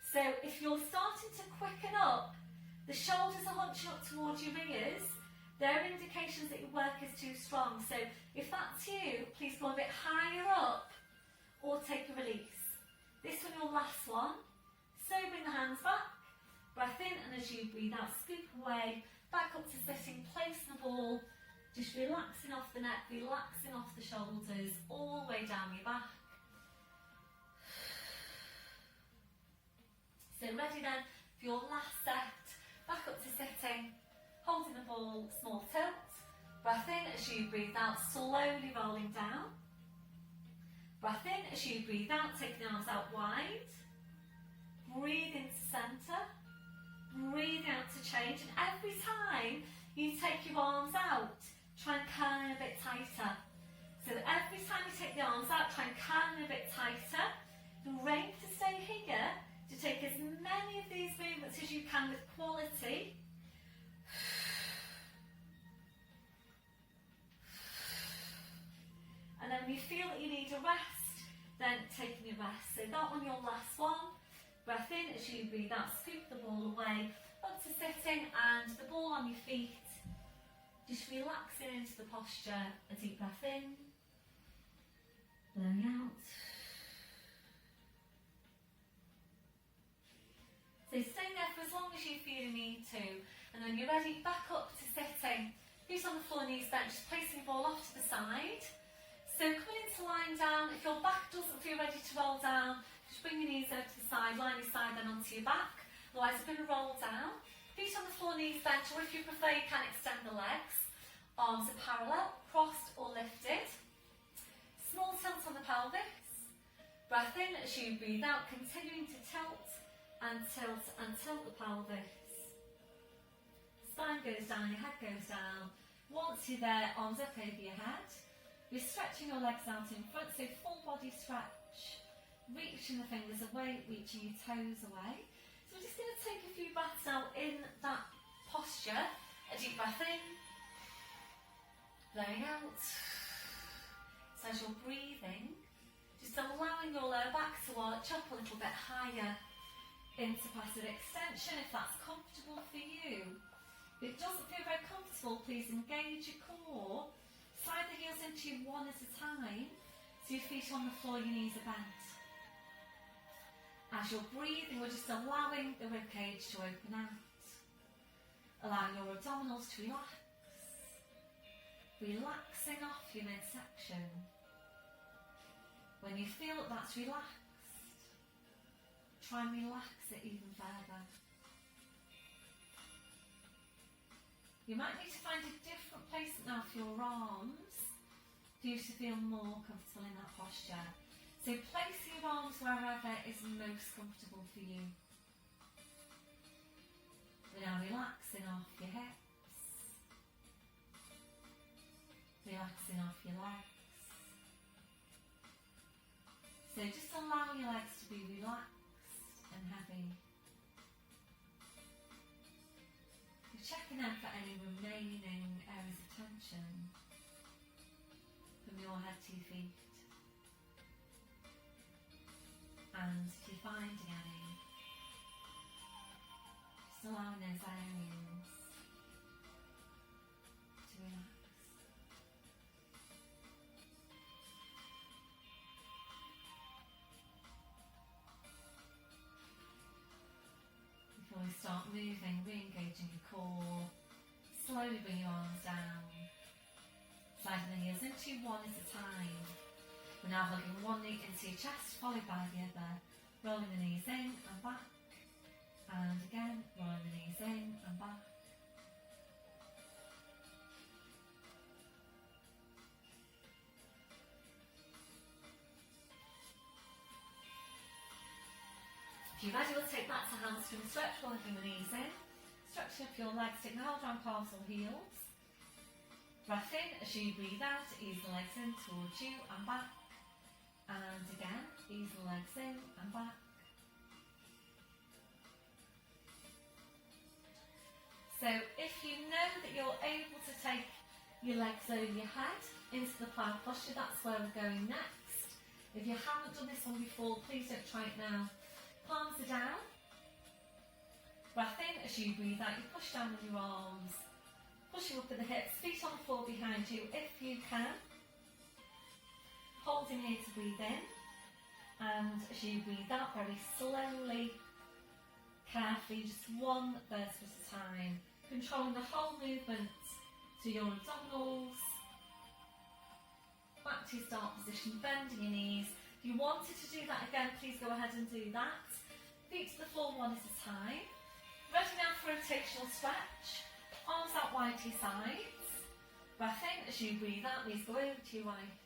So if you're starting to quicken up, the shoulders are hunching up towards your ears, they're indications that your work is too strong. So if that's you, please go a bit higher up or take a release. This one, your last one. So bring the hands back, breath in, and as you breathe out, scoop away, back up to sitting, place the ball, just relaxing off the neck, relaxing off the shoulders, all the way down your back. So ready then for your last set, back up to sitting, holding the ball, small tilt, breath in as you breathe out, slowly rolling down. Breath in as you breathe out, take the arms out wide. Breathe into centre, breathe out to change, and every time you take your arms out, try and curl in a bit tighter. So that every time you take the arms out, try and curl in a bit tighter. You'll aim to stay here, to take as many of these movements as you can with quality. And then when you feel that you need a rest, then taking a rest. So that one, your last one. Breath in as you breathe out, scoop the ball away, up to sitting, and the ball on your feet. Just relaxing into the posture. A deep breath in, blowing out. So stay there for as long as you feel you need to, and then you're ready, back up to sitting. Feet on the floor, knees bent, just placing the ball off to the side. So coming into lying down, if your back doesn't feel ready to roll down, just bring your knees over to the side, line your side then onto your back. Otherwise we're going to roll down. Feet on the floor, knees bent, or if you prefer you can extend the legs. Arms are parallel, crossed or lifted. Small tilt on the pelvis. Breath in as you breathe out, continuing to tilt and tilt the pelvis. Spine goes down, your head goes down. Once you're there, arms up over your head. You're stretching your legs out in front, so full body stretch. Reaching the fingers away, reaching your toes away. So we're just going to take a few breaths now in that posture. A deep breath in, blowing out. So as you're breathing, just allowing your lower back to arch up a little bit higher into passive extension if that's comfortable for you. If it doesn't feel very comfortable, please engage your core. Slide the heels into you one at a time, so your feet on the floor, your knees are bent. As you're breathing, we're just allowing the ribcage to open out. Allowing your abdominals to relax. Relaxing off your midsection. When you feel that that's relaxed, try and relax it even further. You might need to find a different placement now for your arms for you to feel more comfortable in that posture. So place your arms wherever is most comfortable for you. We're now relaxing off your hips, relaxing off your legs. So just allow your legs to be relaxed and heavy. Checking out for any remaining areas of tension from your head to your feet. And if you're finding any, just allowing those areas to relax. Before we start moving, re-engaging your core, slowly bring your arms down, sliding the heels into you one at a time. We're now hugging one knee into your chest, followed by the other, rolling the knees in and back, and again, rolling the knees in and back. If you're ready, we'll take back to hamstring stretch, rolling the knees in, stretching up your legs, taking the hold around calves or heels. Breath in as you breathe out, ease the legs in towards you and back. And again, ease the legs in and back. So if you know that you're able to take your legs over your head into the plough posture, that's where we're going next. If you haven't done this one before, please don't try it now. Palms are down. Breath in as you breathe out. You push down with your arms. Pushing up at the hips. Feet on the floor behind you if you can. Holding here to breathe in. And as you breathe out, very slowly, carefully, just one verse at a time. Controlling the whole movement to your abdominals. Back to your start position, bending your knees. If you wanted to do that again, please go ahead and do that. Feet to the floor one at a time. Ready now for rotational stretch. Arms out wide to your sides. Breath in as you breathe out, knees go over to your right.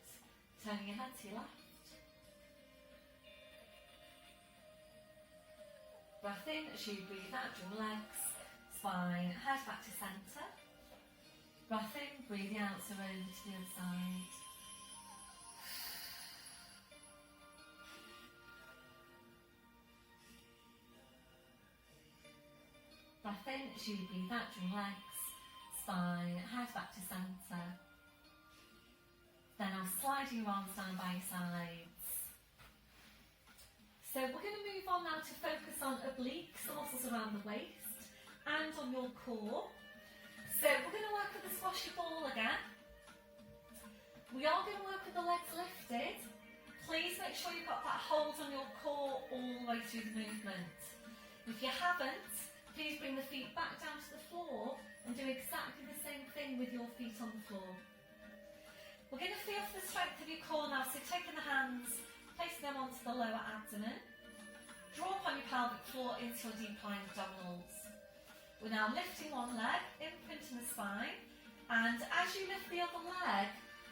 Turning your head to your left. Breath in as you breathe out, draw legs, spine, head back to centre. Breath in, breathing out, so over to the other side. Breath in as you breathe out, draw legs, spine, head back to centre. Then I'll slide your arms down by your sides. So we're going to move on now to focus on obliques, the muscles around the waist, and on your core. So we're going to work with the squashy ball again. We are going to work with the legs lifted. Please make sure you've got that hold on your core all the way through the movement. If you haven't, please bring the feet back down to the floor and do exactly the same thing with your feet on the floor. We're going to feel for the strength of your core now, so taking the hands, placing them onto the lower abdomen. Draw upon your pelvic floor into your deep lying abdominals. We're now lifting one leg, imprinting the spine, and as you lift the other leg,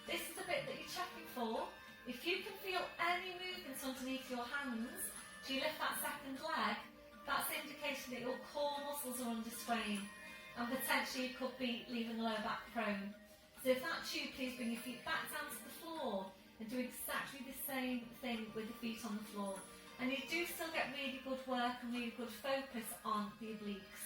this is the bit that you're checking for. If you can feel any movements underneath your hands, as you lift that second leg, that's an indication that your core muscles are under strain and potentially you could be leaving the lower back prone. So if that's you, please bring your feet back down to the floor and do exactly the same thing with the feet on the floor. And you do still get really good work and really good focus on the obliques.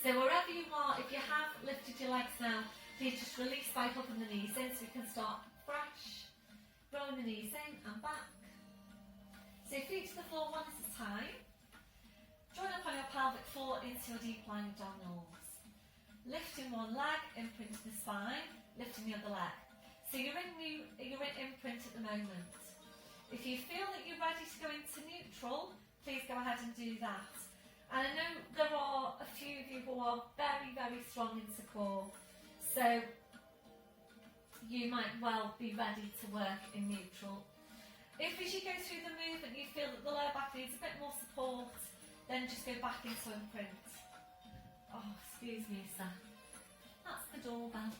So wherever you are, if you have lifted your legs now, please just release by hugging the knees in so we can start fresh. Rolling the knees in and back. So feet to the floor one at a time. Join up on your pelvic floor into your deep lying abdominals. Lifting one leg, imprint to the spine, lifting the other leg. So you're in imprint at the moment. If you feel that you're ready to go into neutral, please go ahead and do that. And I know there are a few of you who are very, very strong into core, so you might well be ready to work in neutral. If as you go through the movement you feel that the lower back needs a bit more support, then just go back into imprint. Oh, excuse me, sir. That's the doorbell.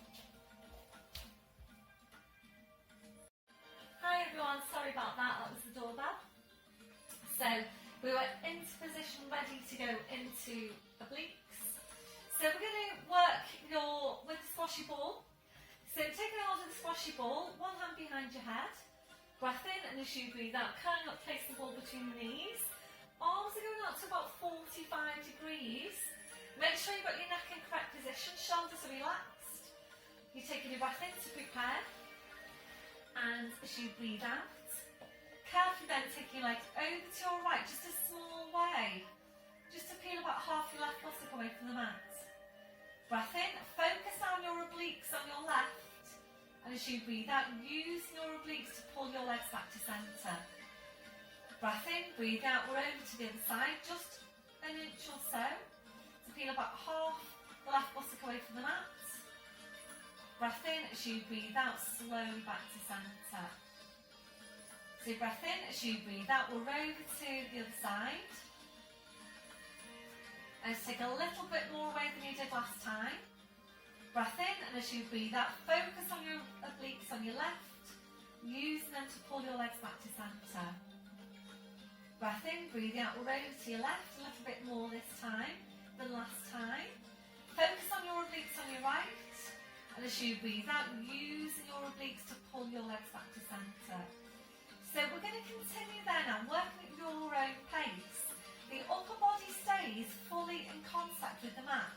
Hi everyone, sorry about that, that was the doorbell. So we were into position ready to go into obliques. So we're going to work with the squashy ball. So take a hold of the squashy ball, one hand behind your head, breath in, and as you breathe out, curling up, place the ball between the knees. Arms are going up to about 45 degrees. Make sure you've got your neck in correct position, shoulders are relaxed. You're taking your breath in to prepare. And as you breathe out, carefully then take your legs over to your right, just a small way, just to peel about half your left buttock away from the mat. Breath in, focus on your obliques on your left, and as you breathe out, use your obliques to pull your legs back to centre. Breath in, breathe out, we're over to the other side, just an inch or so, to peel about half the left buttock away from the mat. Breath in, as you breathe out, slowly back to centre. So breath in, as you breathe out, we're over to the other side. And take a little bit more away than you did last time. Breath in, and as you breathe out, focus on your obliques on your left, using them to pull your legs back to centre. Breath in, breathe out, we're over to your left, a little bit more this time than last time. Focus on your obliques on your right. And as you breathe out, using your obliques to pull your legs back to centre. So we're going to continue there now, working at your own pace. The upper body stays fully in contact with the mat.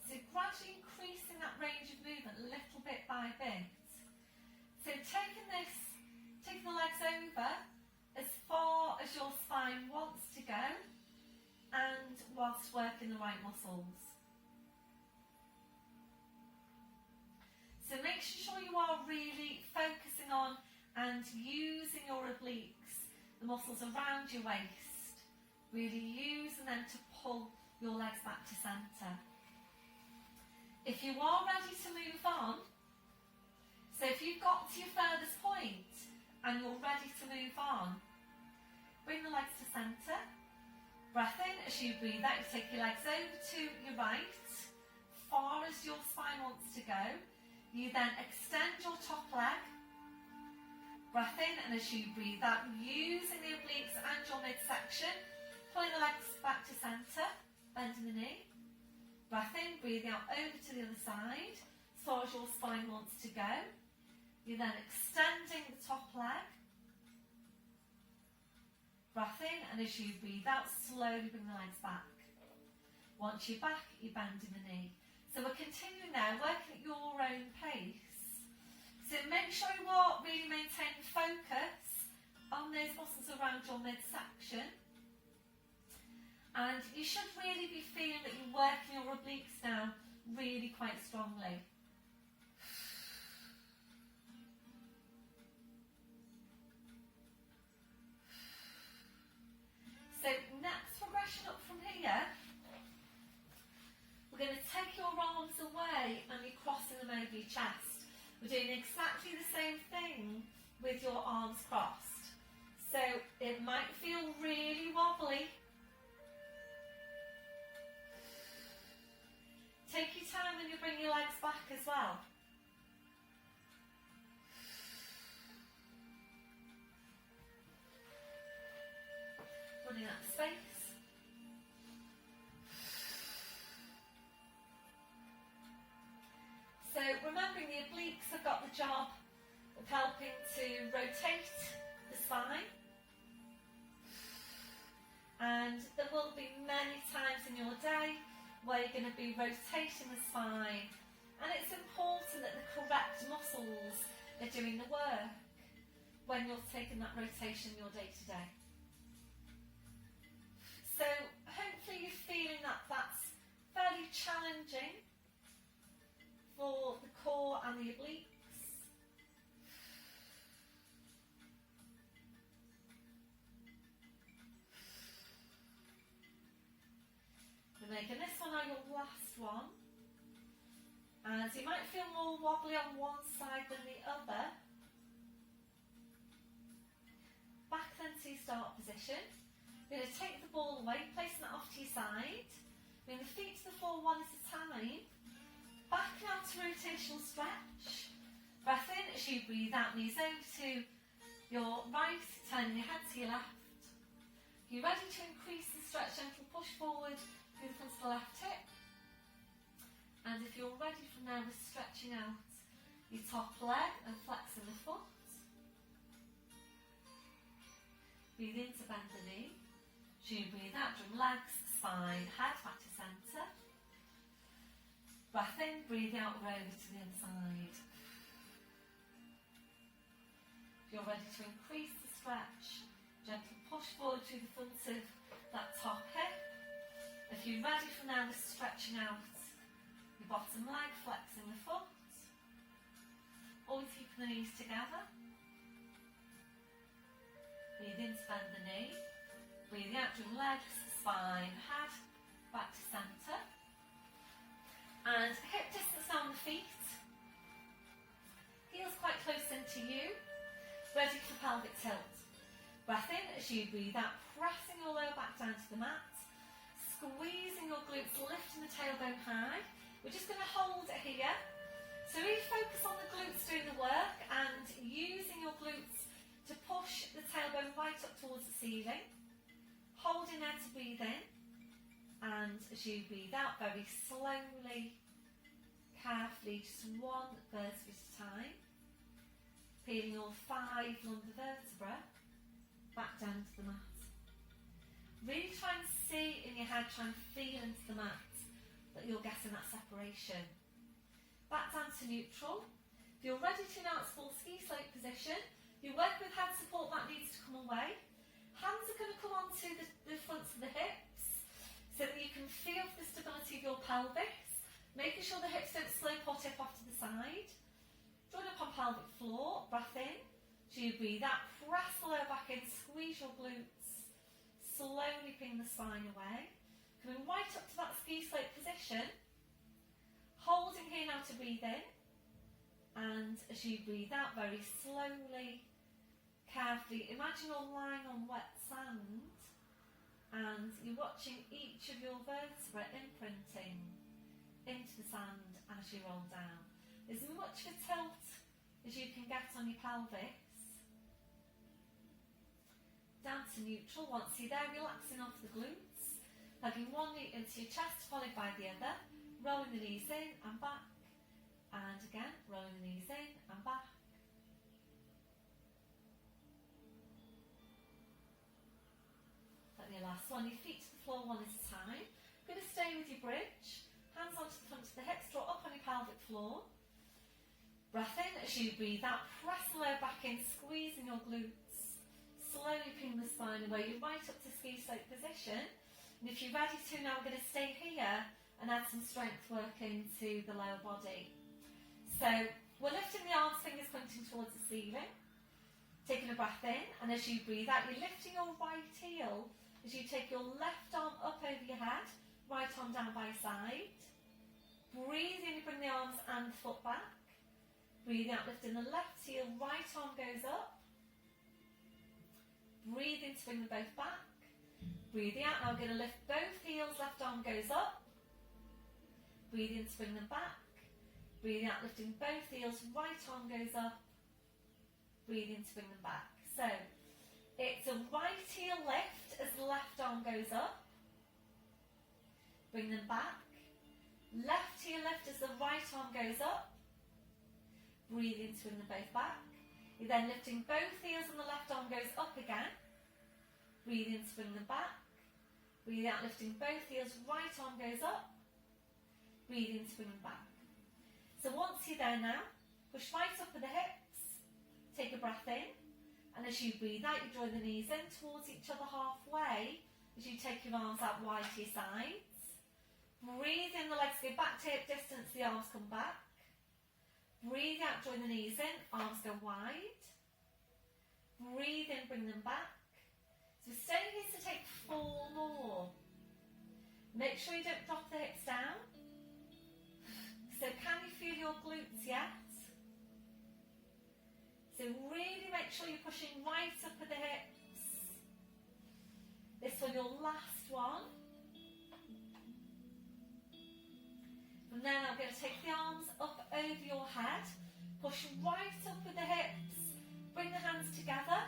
So gradually increasing that range of movement little bit by bit. So taking the legs over as far as your spine wants to go, and whilst working the right muscles. So make sure you are really focusing on and using your obliques, the muscles around your waist, really using them to pull your legs back to centre. If you are ready to move on, so if you've got to your furthest point and you're ready to move on, bring the legs to centre. Breath in, as you breathe out, you take your legs over to your right, far as your spine wants to go. You then extend your top leg. Breath in, and as you breathe out, using the obliques and your midsection, pulling the legs back to centre, bending the knee. Breath in, breathing out over to the other side, as far as your spine wants to go. You're then extending the top leg. Breath in, and as you breathe out, slowly bring the legs back. Once you're back, you're bending the knee. So we're continuing there, working at your own pace. So make sure you are really maintaining focus on those muscles around your midsection. And you should really be feeling that you're working your obliques now really quite strongly. So next progression up from here, we're going to take your arms away and you're crossing them over your chest. We're doing exactly the same thing with your arms crossed. So it might feel really wobbly. Take your time when you bring your legs back as well. Running out of space. So remembering the obliques have got the job of helping to rotate the spine. And there will be many times in your day where you're going to be rotating the spine And it's important that the correct muscles are doing the work when you're taking that rotation in your day to day. So hopefully you're feeling that that's fairly challenging for the core and the obliques. We're making this one our your last one. And you might feel more wobbly on one side than the other. Back then to your start position. You're going to take the ball away, placing that off to your side. Bring the feet to the floor one at a time. Back now to rotational stretch. Breath in as you breathe out, knees over to your right, turning your head to your left. You're ready to increase the stretch, gentle push forward through the front of the left hip. And if you're ready from now, we're stretching out your top leg and flexing the foot. Breathe in to bend the knee. As you breathe out, drum legs, spine, head back to centre. Breath in, breathe out, roll over to the other side. If you're ready to increase the stretch, gentle push forward through the front of that top hip. If you're ready from now, we're stretching out your bottom leg, flexing the foot. Always keeping the knees together. Breathe in to bend the knee. Breathe out, drum legs, spine, head, back to centre. And hip distance down the feet. Heels quite close into you. Ready for pelvic tilt. Breath in as you breathe out, pressing your lower back down to the mat. Squeezing your glutes, lifting the tailbone high. We're just going to hold it here. So really focus on the glutes doing the work and using your glutes to push the tailbone right up towards the ceiling. Holding there to breathe in. And as you breathe out, very slowly, carefully, just one vertebra at a time. Feeling all 5 lumbar vertebrae back down to the mat. Really try and see in your head, try and feel into the mat that you're getting that separation. Back down to neutral. If you're ready to now, it's full ski slope position. You work with head support, that needs to come away. Hands are going to come onto the fronts of the hips so that you can feel the stability of your pelvis, making sure the hips don't slope or tip off to the side. Join up on pelvic floor, breath in. As you breathe out, press the lower back in, squeeze your glutes, slowly ping the spine away. Coming right up to that ski slope position. Holding here now to breathe in. And as you breathe out, very slowly, carefully, imagine you're lying on wet sand and you're watching each of your vertebrae imprinting into the sand as you roll down. As much of a tilt as you can get on your pelvis. Down to neutral. Once you're there, relaxing off the glutes. Plugging one knee into your chest, followed by the other. Rolling the knees in and back. And again, rolling the knees in and back. Let your last one, your feet to the floor one at a time. Going to stay with your bridge. Hands onto the front of the hips, draw up on your pelvic floor. Breath in as you breathe out, press the lower back in, squeezing your glutes. Slowly ping the spine away. You're right up to ski slope position. And if you're ready to, now we're going to stay here and add some strength work into the lower body. So we're lifting the arms, fingers pointing towards the ceiling. Taking a breath in, and as you breathe out, you're lifting your right heel as you take your left arm up over your head, right arm down by your side. Breathe in, you bring the arms and the foot back. Breathe out, lifting the left heel, right arm goes up. Breathe in to bring them both back. Breathing out, now we're going to lift both heels, left arm goes up. Breathe in to bring them back. Breathing out, lifting both heels, right arm goes up. Breathe in to bring them back. So, it's a right heel lift as the left arm goes up. Bring them back. Left heel lift as the right arm goes up. Breathe in to bring them both back. You're then lifting both heels and the left arm goes up again. Breathe in to bring them back. Breathe out, lifting both heels, right arm goes up. Breathe in to bring them back. So once you're there now, push right up with the hips, take a breath in, and as you breathe out, you draw the knees in towards each other halfway as you take your arms out wide to your sides. Breathe in, the legs go back to hip distance, the arms come back. Breathe out, join the knees in, arms go wide. Breathe in, bring them back. So we're staying here to take 4 more. Make sure you don't drop the hips down. So can you feel your glutes yet? So really make sure you're pushing right up with the hips. This one, your last one. From there, I'm going to take the arms up over your head. Push right up with the hips. Bring the hands together.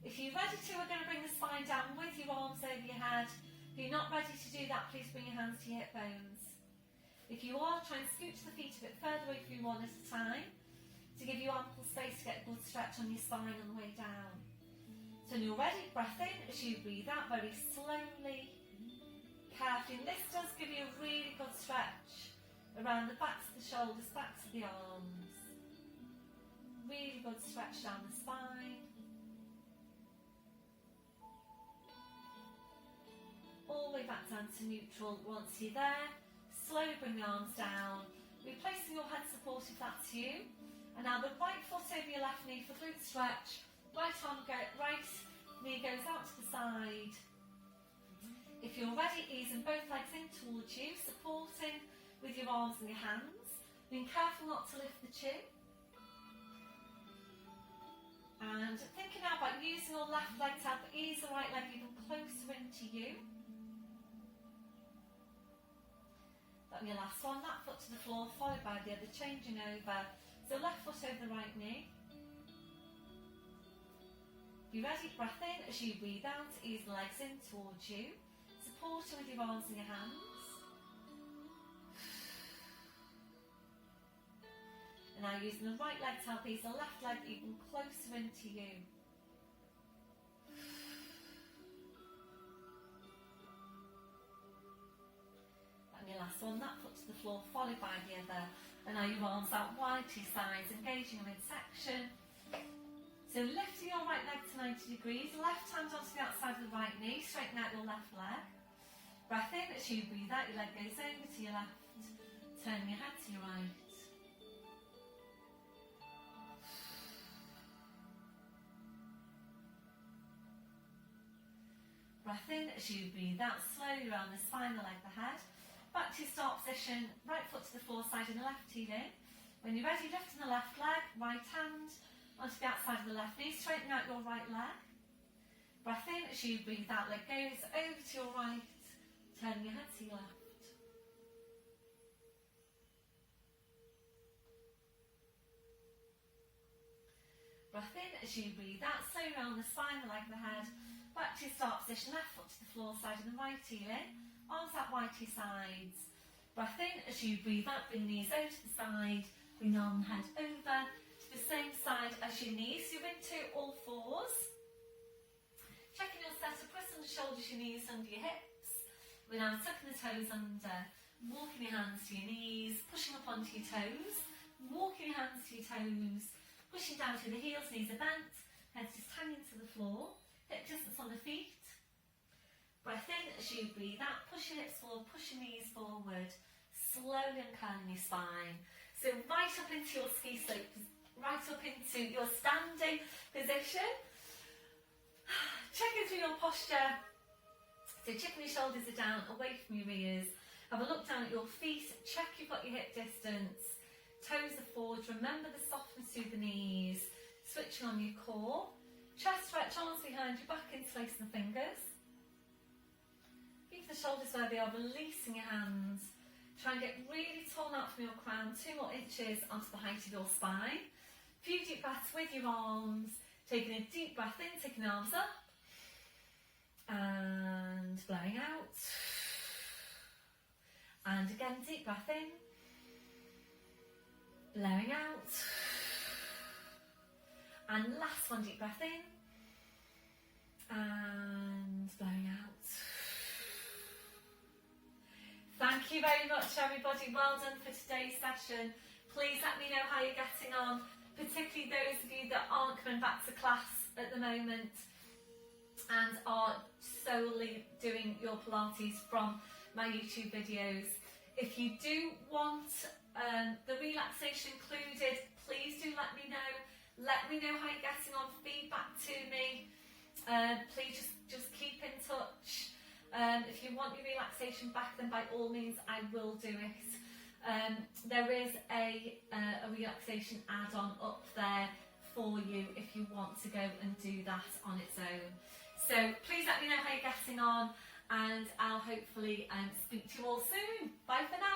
If you're ready to, we're going to bring the spine down with your arms over your head. If you're not ready to do that, please bring your hands to your hip bones. If you are, try and scooch the feet a bit further away from you one at a time to give you ample space to get a good stretch on your spine on the way down. So when you're ready, breath in as you breathe out very slowly, carefully. And this does give you a really good stretch around the backs of the shoulders, backs of the arms. Really good stretch down the spine. All the way back down to neutral. Once you're there, slowly bring the arms down. Replacing your head support if that's you. And now the right foot over your left knee for glute stretch. Right knee goes out to the side. If you're ready, easing both legs in towards you, supporting with your arms and your hands. Being careful not to lift the chin. And thinking now about using your left leg to help ease the right leg even closer into you. That'll be your last one. That foot to the floor, followed by the other, changing over. So left foot over the right knee. Be ready, breath in as you breathe out, ease the legs in towards you. Supporting with your arms and your hands. And now using the right leg to help ease the left leg even closer into you. And your last one, that foot to the floor, followed by the other. And now your arms out wide to your sides, engaging your midsection. So lifting your right leg to 90 degrees, left hand onto the outside of the right knee, straighten out your left leg. Breath in as you breathe out, your leg goes over to your left, turning your head to your right. Breath in as you breathe out, slowly around the spine, the leg, the head. Back to your start position, right foot to the floor, side and the left heel in. When you're ready, lifting the left leg, right hand onto the outside of the left knee, straighten out your right leg. Breath in as you breathe out, leg goes over to your right, turning your head to your left. Breath in as you breathe out, slowly around the spine, the leg, the head. Back to your start position, left foot to the floor, side and the right heel in. Arms out wide to your sides. Breath in as you breathe out, bring knees over to the side. Bring the arm and head over to the same side as your knees. You're into all fours. Checking your setup, press on the shoulders, your knees under your hips. We're now tucking the toes under, walking your hands to your knees, pushing up onto your toes, walking your hands to your toes, pushing down to the heels, knees are bent, head's just hanging to the floor. Hip distance on the feet. Breath in as you breathe out. Push your hips forward, push your knees forward. Slowly uncurling your spine. So right up into your ski slope, right up into your standing position. Checking through your posture. So checking your shoulders are down, away from your ears. Have a look down at your feet. Check you've got your hip distance. Toes are forward. Remember the softness through the knees. Switching on your core. Chest stretch, arms behind you, back interlacing the fingers. Keep the shoulders where they are, releasing your hands. Try and get really torn out from your crown, 2 more inches onto the height of your spine. Few deep breaths with your arms. Taking a deep breath in, taking the arms up. And blowing out. And again, deep breath in. Blowing out. And last one, deep breath in. And blowing out. Thank you very much, everybody. Well done for today's session. Please let me know how you're getting on, particularly those of you that aren't coming back to class at the moment and are solely doing your Pilates from my YouTube videos. If you do want the relaxation included, please do let me know. Let me know how you're getting on, feedback to me. Please just keep in touch. If you want your relaxation back, then by all means I will do it. There is a relaxation add-on up there for you if you want to go and do that on its own. So please let me know how you're getting on, and I'll hopefully speak to you all soon. Bye for now.